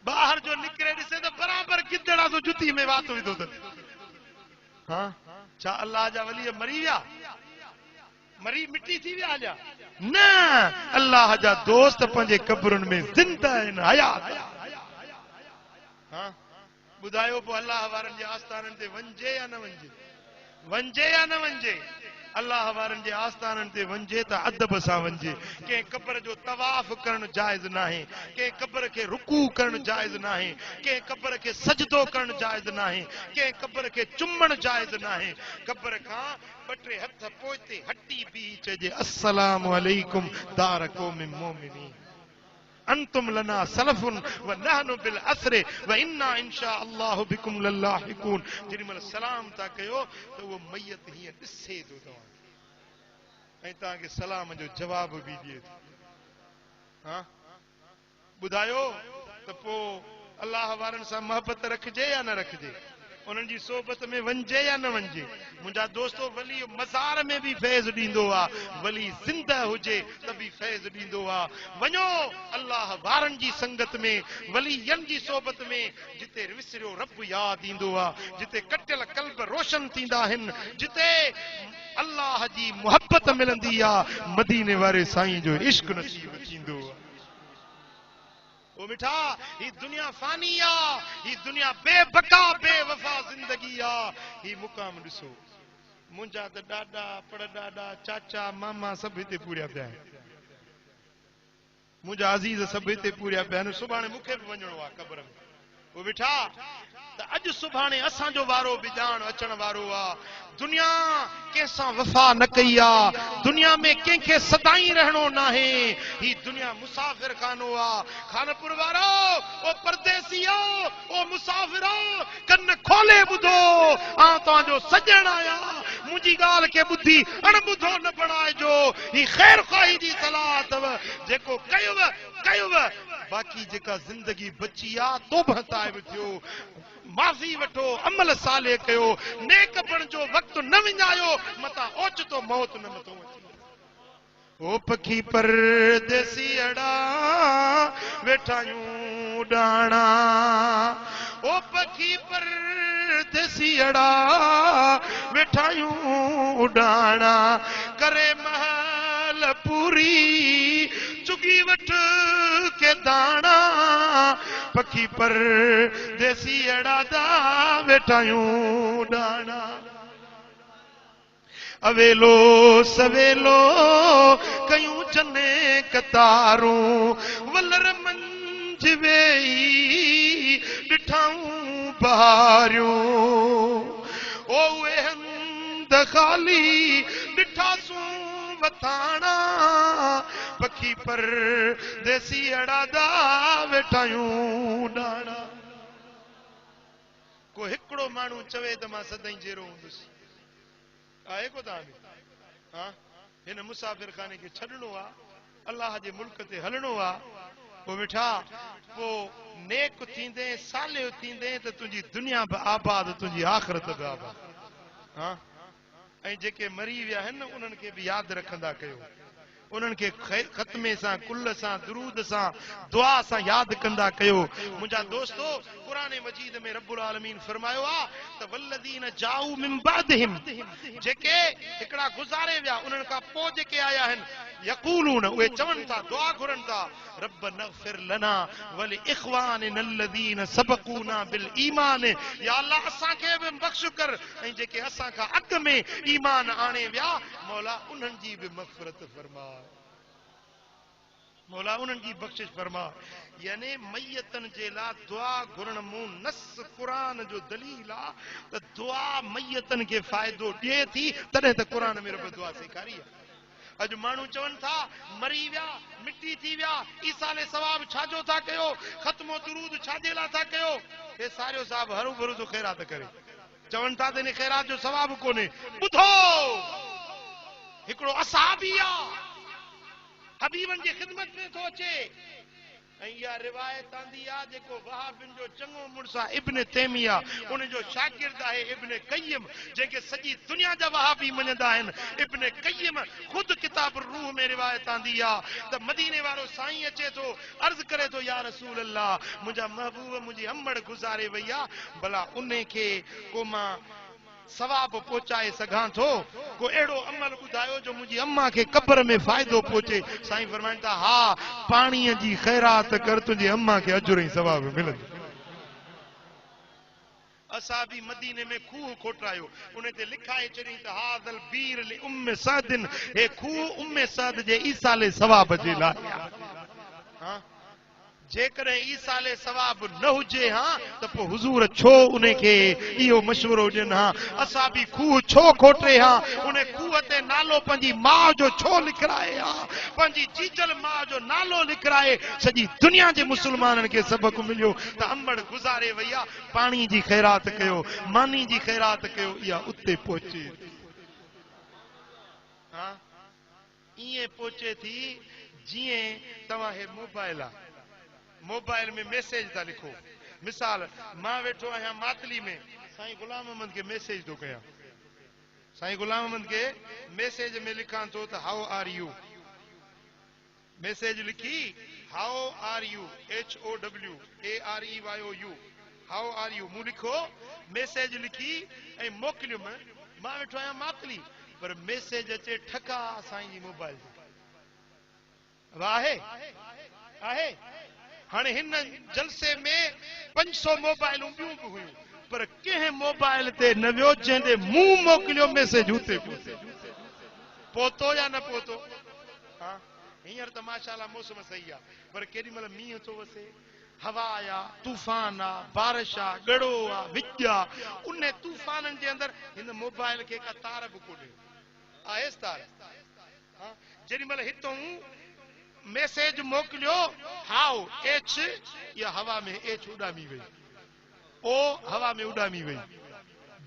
ॿाहिरि जो निकिरे ॾिसे त बराबरि गिदड़ आहे, जुती में वात विधो अथनि। हा छा अल्लाह जा वली मरी विया, मरी मिटी थी विया अञा न? अल्लाह जा दोस्त पंहिंजे कब्रुनि में ज़िंदा आहिनि, हयात। हा ॿुधायो पोइ अल्लाह वारनि जे आस्थाननि ते वञिजे या न वञिजे, वञिजे या न वञिजे? अल्लाह वारनि जे आस्थाननि ते वञिजे त अदब सां वञिजे। कंहिं कब्र जो तवाफ़ करणु जाइज़ न आहे, कंहिं कब्र खे रुकू करणु जाइज़ न आहे, कंहिं कब्र खे सजदो करणु जाइज़ न आहे, कंहिं कब्र खे चुमणु जाइज़ न आहे। कब्र खां ॿ टे हथ पोइते हटी बीह चइजे अस्सलामु अलैकुम दार क़ौमिन मोमिनीन, अंतुम लना सलफुन व नहनु बिल असरे व इन्ना इंशा अल्लाह बिकुम लल्लाहिकून। जेॾी महिल सलाम था कयो त उहो मैयत हीअं ॾिसे थो तव्हां ऐं तव्हांखे सलाम जो जवाब बि ॾिए थो। हा ॿुधायो त पोइ अल्लाह वारनि सां मोहबत रखिजे या न रखिजे, उन्हनि जी सोबत में वञिजे या न वञिजे। मुंहिंजा दोस्तो वली मज़ार में बि फैज़ ॾींदो आहे, वली ज़िंदा हुजे त बि फैज़ ॾींदो आहे। वञो अल्लाह वारनि जी संगत में, वलीयनि जी सोबत में, जिते विसरियो रब यादि ईंदो आहे, जिते कटियल कल्ब रोशन थींदा आहिनि, जिते अल्लाह जी मोहबत मिलंदी आहे, मदीने वारे साईं जो इश्क नसीब थींदो आहे। ओ मिठा ही दुनिया फानी आहे, ही दुनिया बेबका बेवफा ज़िंदगी आहे। ही मुकाम ॾिसो, मुंहिंजा त ॾाॾा पड़ॾाॾा चाचा मामा सभु हिते पूरिया पिया आहिनि, मुंहिंजा अज़ीज़ सभु हिते पूरिया पिया आहिनि। सुभाणे मूंखे बि वञिणो आहे कब्र में, वो बिठा त अज सुभाणे असांजो वारो बि ॼाण अचण वारो आ। दुनिया कंहिंसां वफ़ा न कई आ, दुनिया में कंहिंखे सदाई रहणो नाहे, ही दुनिया मुसाफिर खानो आ। खानपुर वारो ओ परदेसियो ओ मुसाफिरो कन खोले ॿुधो, आउं तव्हांजो सजण आहियां, मुंहिंजी ॻाल्हि खे ॿुधी अणॿुधो न बणाइजो। ही ख़ैर ख़्वाही जी सलाह अथव, जेको कयुव कयुव, बाक़ी जेका ज़िंदगी बची आ तौबह ताइब थियो, माफ़ी वठो, अमल साले कयो, नेक बणजो, वक़्तु न विञायो, मतां ओचितो मौत न मथो अचे। ओ पखी परदेसी अड़ा वेठायूं डाणा, ओ पखी परदेसी अड़ा वेठायूं डाणा, करे महल पूरी चुगी वठ के दाना, पखी परदेसी अड़ा दा वेठायूं डाणा। अवेलो सवेलो कयूं चने कतारूं, वलर मंझ वेई ॾिठाऊं बहारियूं, ओ उहे हंध ख़ाली ॾिठासूं वथाणा, पखी परदेसी अड़ा दा वेठायूं डाणा। को हिकिड़ो माण्हू चवे त मां सदाई जहिड़ो हूंदुसि, आहे को तव्हां में? हाँ, हिन मुसाफ़िर खाने खे छॾणो आहे, अल्लाह जे मुल्क ते हलणो आहे। पोइ वेठा पोइ नेक थींदे सालियो थींदे त तुंहिंजी दुनिया बि आबाद, तुंहिंजी आख़िरत बि आबाद। हाँ, ऐं जेके मरी विया आहिनि उन्हनि खे बि यादि रखंदा कयो, उन्हनि खे ख़त्मे सां, कुल सां, दुरूद सां, दुआ सां यादि कंदा कयो। मुंहिंजा दोस्तो, क़ुरान मजीद में रब्बुल आलमीन फरमायो आहे त वल्लदीन जाऊ मिन बादिहिम, जेके हिकिड़ा गुज़ारे विया उन्हनि खां पोइ जेके आया आहिनि, यक़ूलून, उहे चवनि था, दुआ घुरनि था, रब्बना इग़फिर लना वलि इख़वानिना अल्लज़ीन सबक़ूना बिल ईमान, या अल्लाह असांखे बि बख़्श कर, ऐं जेके असां खां अॻु में ईमान आणे विया, मौला उन्हनि जी बि मग़फ़िरत फरमा, मौला उन्हनि जी बख़्शिश फरमा। यानी मैयतनि जे लाइ दुआ घुरण मूं नस क़ुरान जो दलील आहे त दुआ मैयतनि खे फ़ाइदो ॾिए थी, तॾहिं त क़ुरान में रब दुआ सेखारी आहे। अॼु माण्हू चवनि था मरी विया, मिटी थी विया, ईसाले सवाब छाजो था कयो, ख़त्मो दुरूद छाजे लाइ था कयो, हे सारियो साहब हरू भरू तो ख़ैरात करे, चवनि था त इन ख़ैरात जो सवाब कोन्हे। ॿुधो, हिकिड़ो असहाबी आहे, हबीबनि जी ख़िदमत में थो अचे, ऐं इहा रिवायत आंदी आहे जेको वहाबिन जो चङो मुड़ुस आहे, इब्न तैमिया, उन जो शागिर्द आहे इब्न क़य्यिम, जंहिंखे सॼी दुनिया जा वहाबी मञंदा आहिनि। इब्न क़य्यिम ख़ुदि किताब रूह में रिवायत आंदी आहे त मदीने वारो साईं अचे थो, अर्ज़ करे थो, या रसूल अल्लाह, मुंहिंजा महबूब मुंहिंजी अमड़ गुज़ारे वई आहे, भला उन खे को मां सवाब पहुचाए सघां थो, को अहिड़ो अमल ॿुधायो जो मुंहिंजी अम्मा खे क़ब्र में फ़ाइदो पहुचे। साईं फरमाइनि था, हा, पाणीअ जी ख़ैरात कर, तुंहिंजी अम्मा खे अजुर ऐं सवाब मिलंदो। असां बि मदीने में खूह खोटायो, उन ते लिखाए चढ़ी त हाज़ल बीर लि उम्मे सादिन, हे खूह उम्मे साद जे ईसाले सवाब जे लाइ। हाँ, जेकॾहिं ईसाले सवाब न हुजे हा त पोइ हुज़ूर छो उन खे इहो मशवरो ॾियनि हा, असां बि खूह छो खोटे हा, उन खूह ते नालो पंहिंजी माउ जो छो लिखाए हा, पंहिंजी जीजल माउ जो नालो लिखाए। सॼी दुनिया जे मुस्लमाननि खे सबक मिलियो त अम्बड़ गुज़ारे वई आहे, पाणी जी ख़ैरात कयो, मानी जी ख़ैरात कयो, इहा उते पहुचे। हा, ईअं पहुचे थी जीअं तव्हां हे मोबाइल आहे, मोबाइल में मैसेज था लिखो, मिसाल मां वेठो आहियां मातली में, साईं गुलाम अहमद के मैसेज थो कयां, साईं गुलाम अहमद के मैसेज में लिखां थो त हाउ आर यू, मैसेज लिखी हाउ आर यू, HOWAREYOU, हाउ आर यू, मूं लिखो मैसेज लिखी ऐं मोकिलियुम, मां वेठो आहियां मातली, पर मैसेज अचे ठका साईं जी मोबाइल ते। आहे आहे हाणे हिन जलसे में 500 मोबाइलूं ॿियूं बि हुयूं, पर कंहिं मोबाइल ते न वियो जंहिं ते मूं मोकिलियो मैसेज उते पहुतो या न पहुतो। हाँ, हींअर त माशाअल्लाह मौसम सही आहे, पर केॾी महिल मींहुं थो वसे, हवा आ, तूफान आ, बारिश आ, गड़ो आ, विज आ, उन तूफाननि जे अंदरि हिन मोबाइल खे का तार बि कोन्हे। आहेसि तार? हाँ? जेॾी महिल हितों मैसेज मोकिलियो हाउ एच, या हवा में एच उॾामी वई, ओ हवा में उॾामी वई,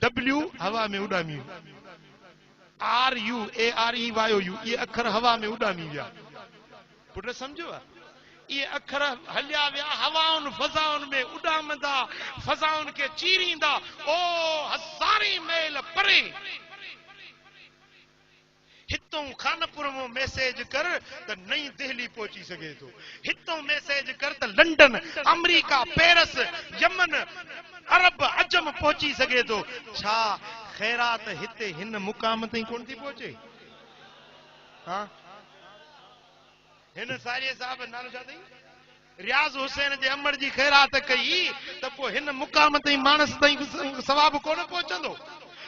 डब्ल्यू हवा में उॾामी वई, R U A R E Y O U ये अखर हवा में उॾामी विया। पुट सम्झो ये अखर हलिया विया हवाउनि फज़ाउनि में उॾामंदा, फज़ाउनि खे चीरींदा ओ हज़ारे मैल परे। हितों खानपुर में मैसेज कर तो नई दिल्ली पहुंची सके तो, हितों मैसेज कर तो लंदन, अमेरिका, पेरिस, यमन, अरब, अजम पहुंची सके तो। छा खैरात हिते हिन मुकाम ताईं कोन थी पहुचे? हाँ? हिन सारिये साहब नालो छा अथई? रियाज़ हुसैन जे अमर जी खैरात कई त पोइ हिन मुकाम ताईं मानस ताईं सवाब कोन पहुचंदो?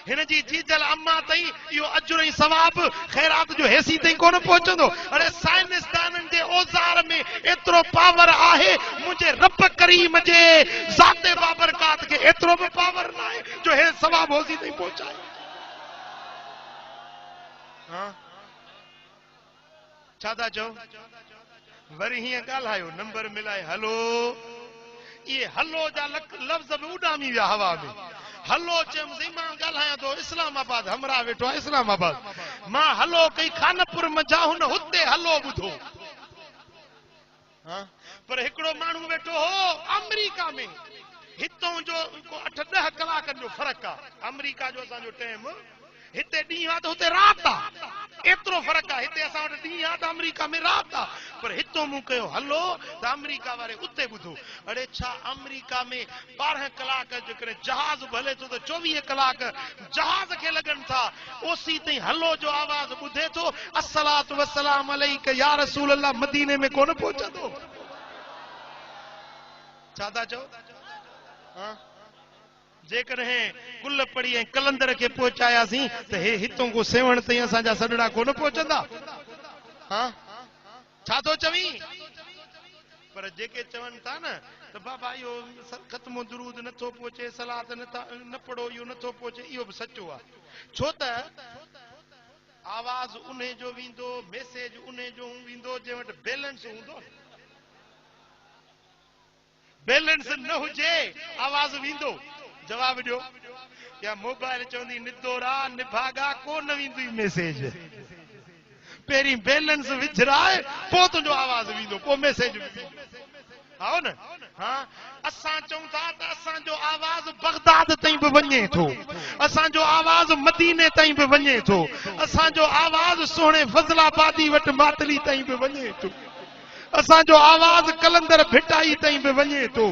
हिन जी जीजल अम्मा ताईं इहो अजुर ऐं सवाब खैरात जो हेसी ताईं कोन पहुचंदो? अरे साइंसदाननि जे औज़ार में एतिरो पावर आहे, मुंहिंजे रब करीम जे ज़ाते बाबरकात खे एतिरो बि पावर न आहे जो हे सवाब होसी ताईं पहुचाए। हाँ? छा था चओ? वरी हीअं ॻाल्हायो, नंबर मिलाए हलो, ये हलो जा लफ़्ज़ बि उॾामी विया हवा में। हलो चयुमि मां ॻाल्हायां थो इस्लामाबाद, हमरा वेठो आहे इस्लामाबाद, मां हलो कई खानपुर में जा, हुन हुते हलो ॿुधो। हाँ? पर हिकिड़ो माण्हू वेठो हो अमेरिका में, हितों जो 8-10 कलाकनि जो फ़र्क़ु आहे। अमेरिका जो असांजो टाइम हिते ॾींहुं आहे त हुते राति आहे, एतिरो फ़र्क़ु आहे। हिते असां वटि ॾींहुं आहे त अमेरिका में राति आहे। पर हितों मूं कयो हलो त अमेरिका वारे उते ॿुधो। अड़े छा अमेरिका में 12 कलाक जेकॾहिं जहाज़ बि हले थो त 24 कलाक जहाज़ खे लॻनि था, ओसी ताईं हलो जो आवाज़ ॿुधे थो। अस्सलातु वस्सलाम अलैक या रसूल अल्लाह मदीने में कोन पहुचंदो? छा था चओ? हाँ? जेकॾहिं कुल पढ़ी ऐं कलंदर खे पहुचायासीं त हे हितों को सेवण ताईं असांजा सॾड़ा कोन पहुचंदा? हाँ? छा थो चवीं? पर जेके चवनि था न त बाबा इहो ख़त्मो दुरूद नथो पहुचे, सलात न पढ़ो, इहो नथो पहुचे, इहो बि सचो आहे। छो त आवाज़ उन जो वेंदो, मैसेज उन जो वेंदो जंहिं वटि बैलेंस हूंदो। बैलेंस न हुजे आवाज़ वेंदो? जवाब ॾियो। या मोबाइल चवंदी निदोरा निभागा कोन वेंदी मैसेज। पहिरीं बैलेंस विझराए पोइ तुंहिंजो आवाज़ वेंदो, पोइ मैसेज वेंदो। आओ न? हाँ? असां चऊं था त असांजो आवाज़ बगदाद ताईं बि वञे थो, असांजो आवाज़ मदीने ताईं बि वञे थो, असांजो आवाज़ सोणे फज़लाबादी वटि मातली ताईं बि वञे थो, असांजो आवाज़ कलंदर भिटाई ताईं बि वञे थो।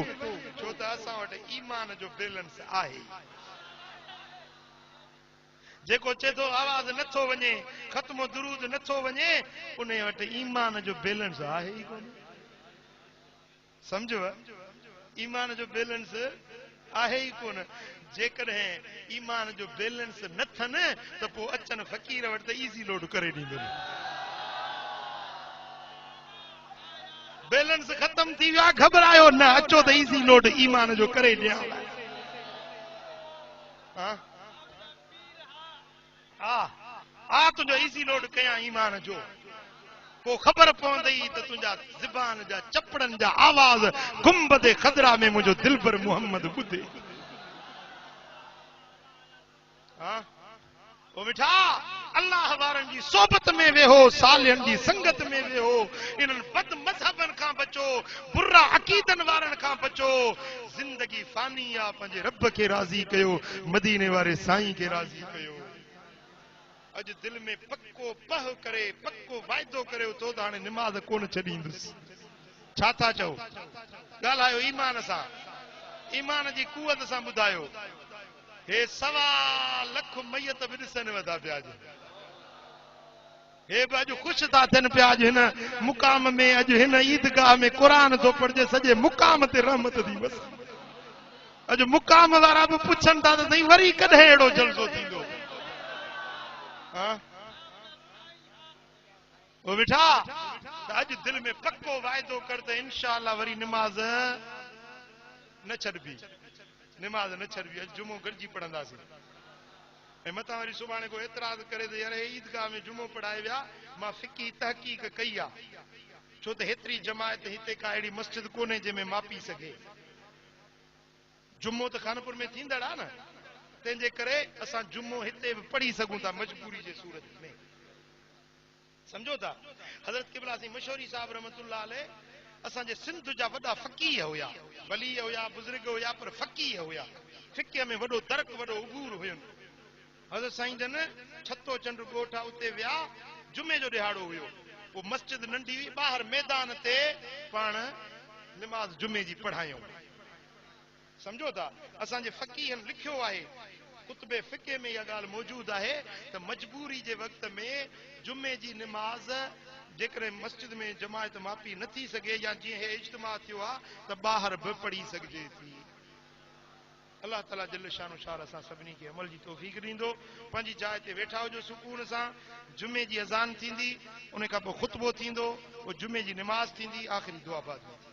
छो त असां वटि ईमान जो बैलेंस आहे। जेको चए थो आवाज़ नथो वञे, ख़त्मो दुरूद नथो वञे, उन वटि ईमान जो बैलेंस आहे ई कोन। सम्झो? ईमान जो बैलेंस आहे ई कोन। जेकॾहिं ईमान जो बैलेंस न थनि त पोइ अचनि फ़कीर वटि त ईज़ी लोड करे ॾींदो। बैलेंस ख़त्म थी वियो आहे, घबरायो न, अचो त ईज़ी लोड ईमान जो करे ॾियां। आ तुंहिंजो ईज़ी लोड कयां ईमान जो, पोइ ख़बर पवंदई त तुंहिंजा ज़बान जा चपड़नि जा आवाज़ गुंबदे खदरा में मुंहिंजो दिलबर मोहम्मद ॿुधे। ओ मिठा अल्लाह वारनि जी सोबत में वेहो, सालियनि जी संगत में वेहो, इन्हनि बद मज़हबनि खां बचो, बुरा अक़ीदनि वारनि खां बचो। ज़िंदगी फ़ानी आहे, पंहिंजे रब खे राज़ी कयो, मदीने वारे साईं खे राज़ी कयो। अॼु दिलि में पक्को पह करे, पक्को वाइदो करे तो त हाणे निमाज़ कोन छॾींदुसि। छा था चओ? ॻाल्हायो ईमान सां, ईमान जी कुवत सां ॿुधायो। हे 1.25 लख मैयत बि ॾिसनि वधा पिया। हे बि अॼु ख़ुशि था थियनि पिया। अॼु हिन मुकाम में, अॼु हिन ईदगाह में क़ुरान थो पढ़जे, सॼे मुकाम ते रहमत थी वसे। अॼु मुकाम वारा बि पुछनि था त साईं वरी कॾहिं अहिड़ो जलसो थींदो? वो बेटा अॼु दिलि में पक्को वाइदो कर त इंशाअल्लाह वरी निमाज़ न छॾबी, निमाज़ न छॾबी, अॼु जुमो गॾिजी पढ़ंदासीं। ऐं मथां वरी सुभाणे को एतिराज़ करे त यार ईदगाह में जुमो पढ़ाए विया, मां फिकी तहक़ीक़ कई आहे, छो त हेतिरी जमायत हिते का अहिड़ी मस्जिद कोन्हे जंहिंमें मापी सघे। जुमो त खानपुर में थींदड़ आहे न, तंहिंजे करे असां जुमो हिते बि पढ़ी सघूं था मजबूरी जे सूरत में, सम्झो था। हज़रत क़िबला सिंह मशहूरी साहब रहमतुल्लाह अलैह असांजे सिंध जा वॾा फ़क़ीह हुया, वली हुया, बुज़ुर्ग हुया, पर फ़क़ीह हुया। फ़िक़े में वॾो दर्क, वॾो उबूर हुयुनि। हज़रत साईं जन छतो चंड ॻोठ आहे, उते विया, जुमे जो ॾिहाड़ो हुयो, पोइ मस्जिद नंढी हुई, ॿाहिरि मैदान ते पाण निमाज़ जुमे जी पढ़ायूं, सम्झो था। असांजे फ़क़ीहनि लिखियो आहे, कुतुबे फ़िक़े में इहा ॻाल्हि मौजूद आहे त मजबूरी जे वक़्त में जुमे जी निमाज़ जेकॾहिं मस्जिद में जमायत मापी न थी सघे, या जीअं हे इज्तिमा थियो आहे त ॿाहिरि बि पढ़ी सघिजे थी। अलाह ताला जल शानो शार असां सभिनी खे अमल जी तौफ़ीक़ ॾींदो। पंहिंजी जाइ ते वेठा हुजो सुकून सां, जुमे जी अज़ान थींदी, उन खां पोइ ख़ुतबो थींदो, पोइ जुमे जी निमाज़ थींदी, आख़िरी दुआ बात थींदी।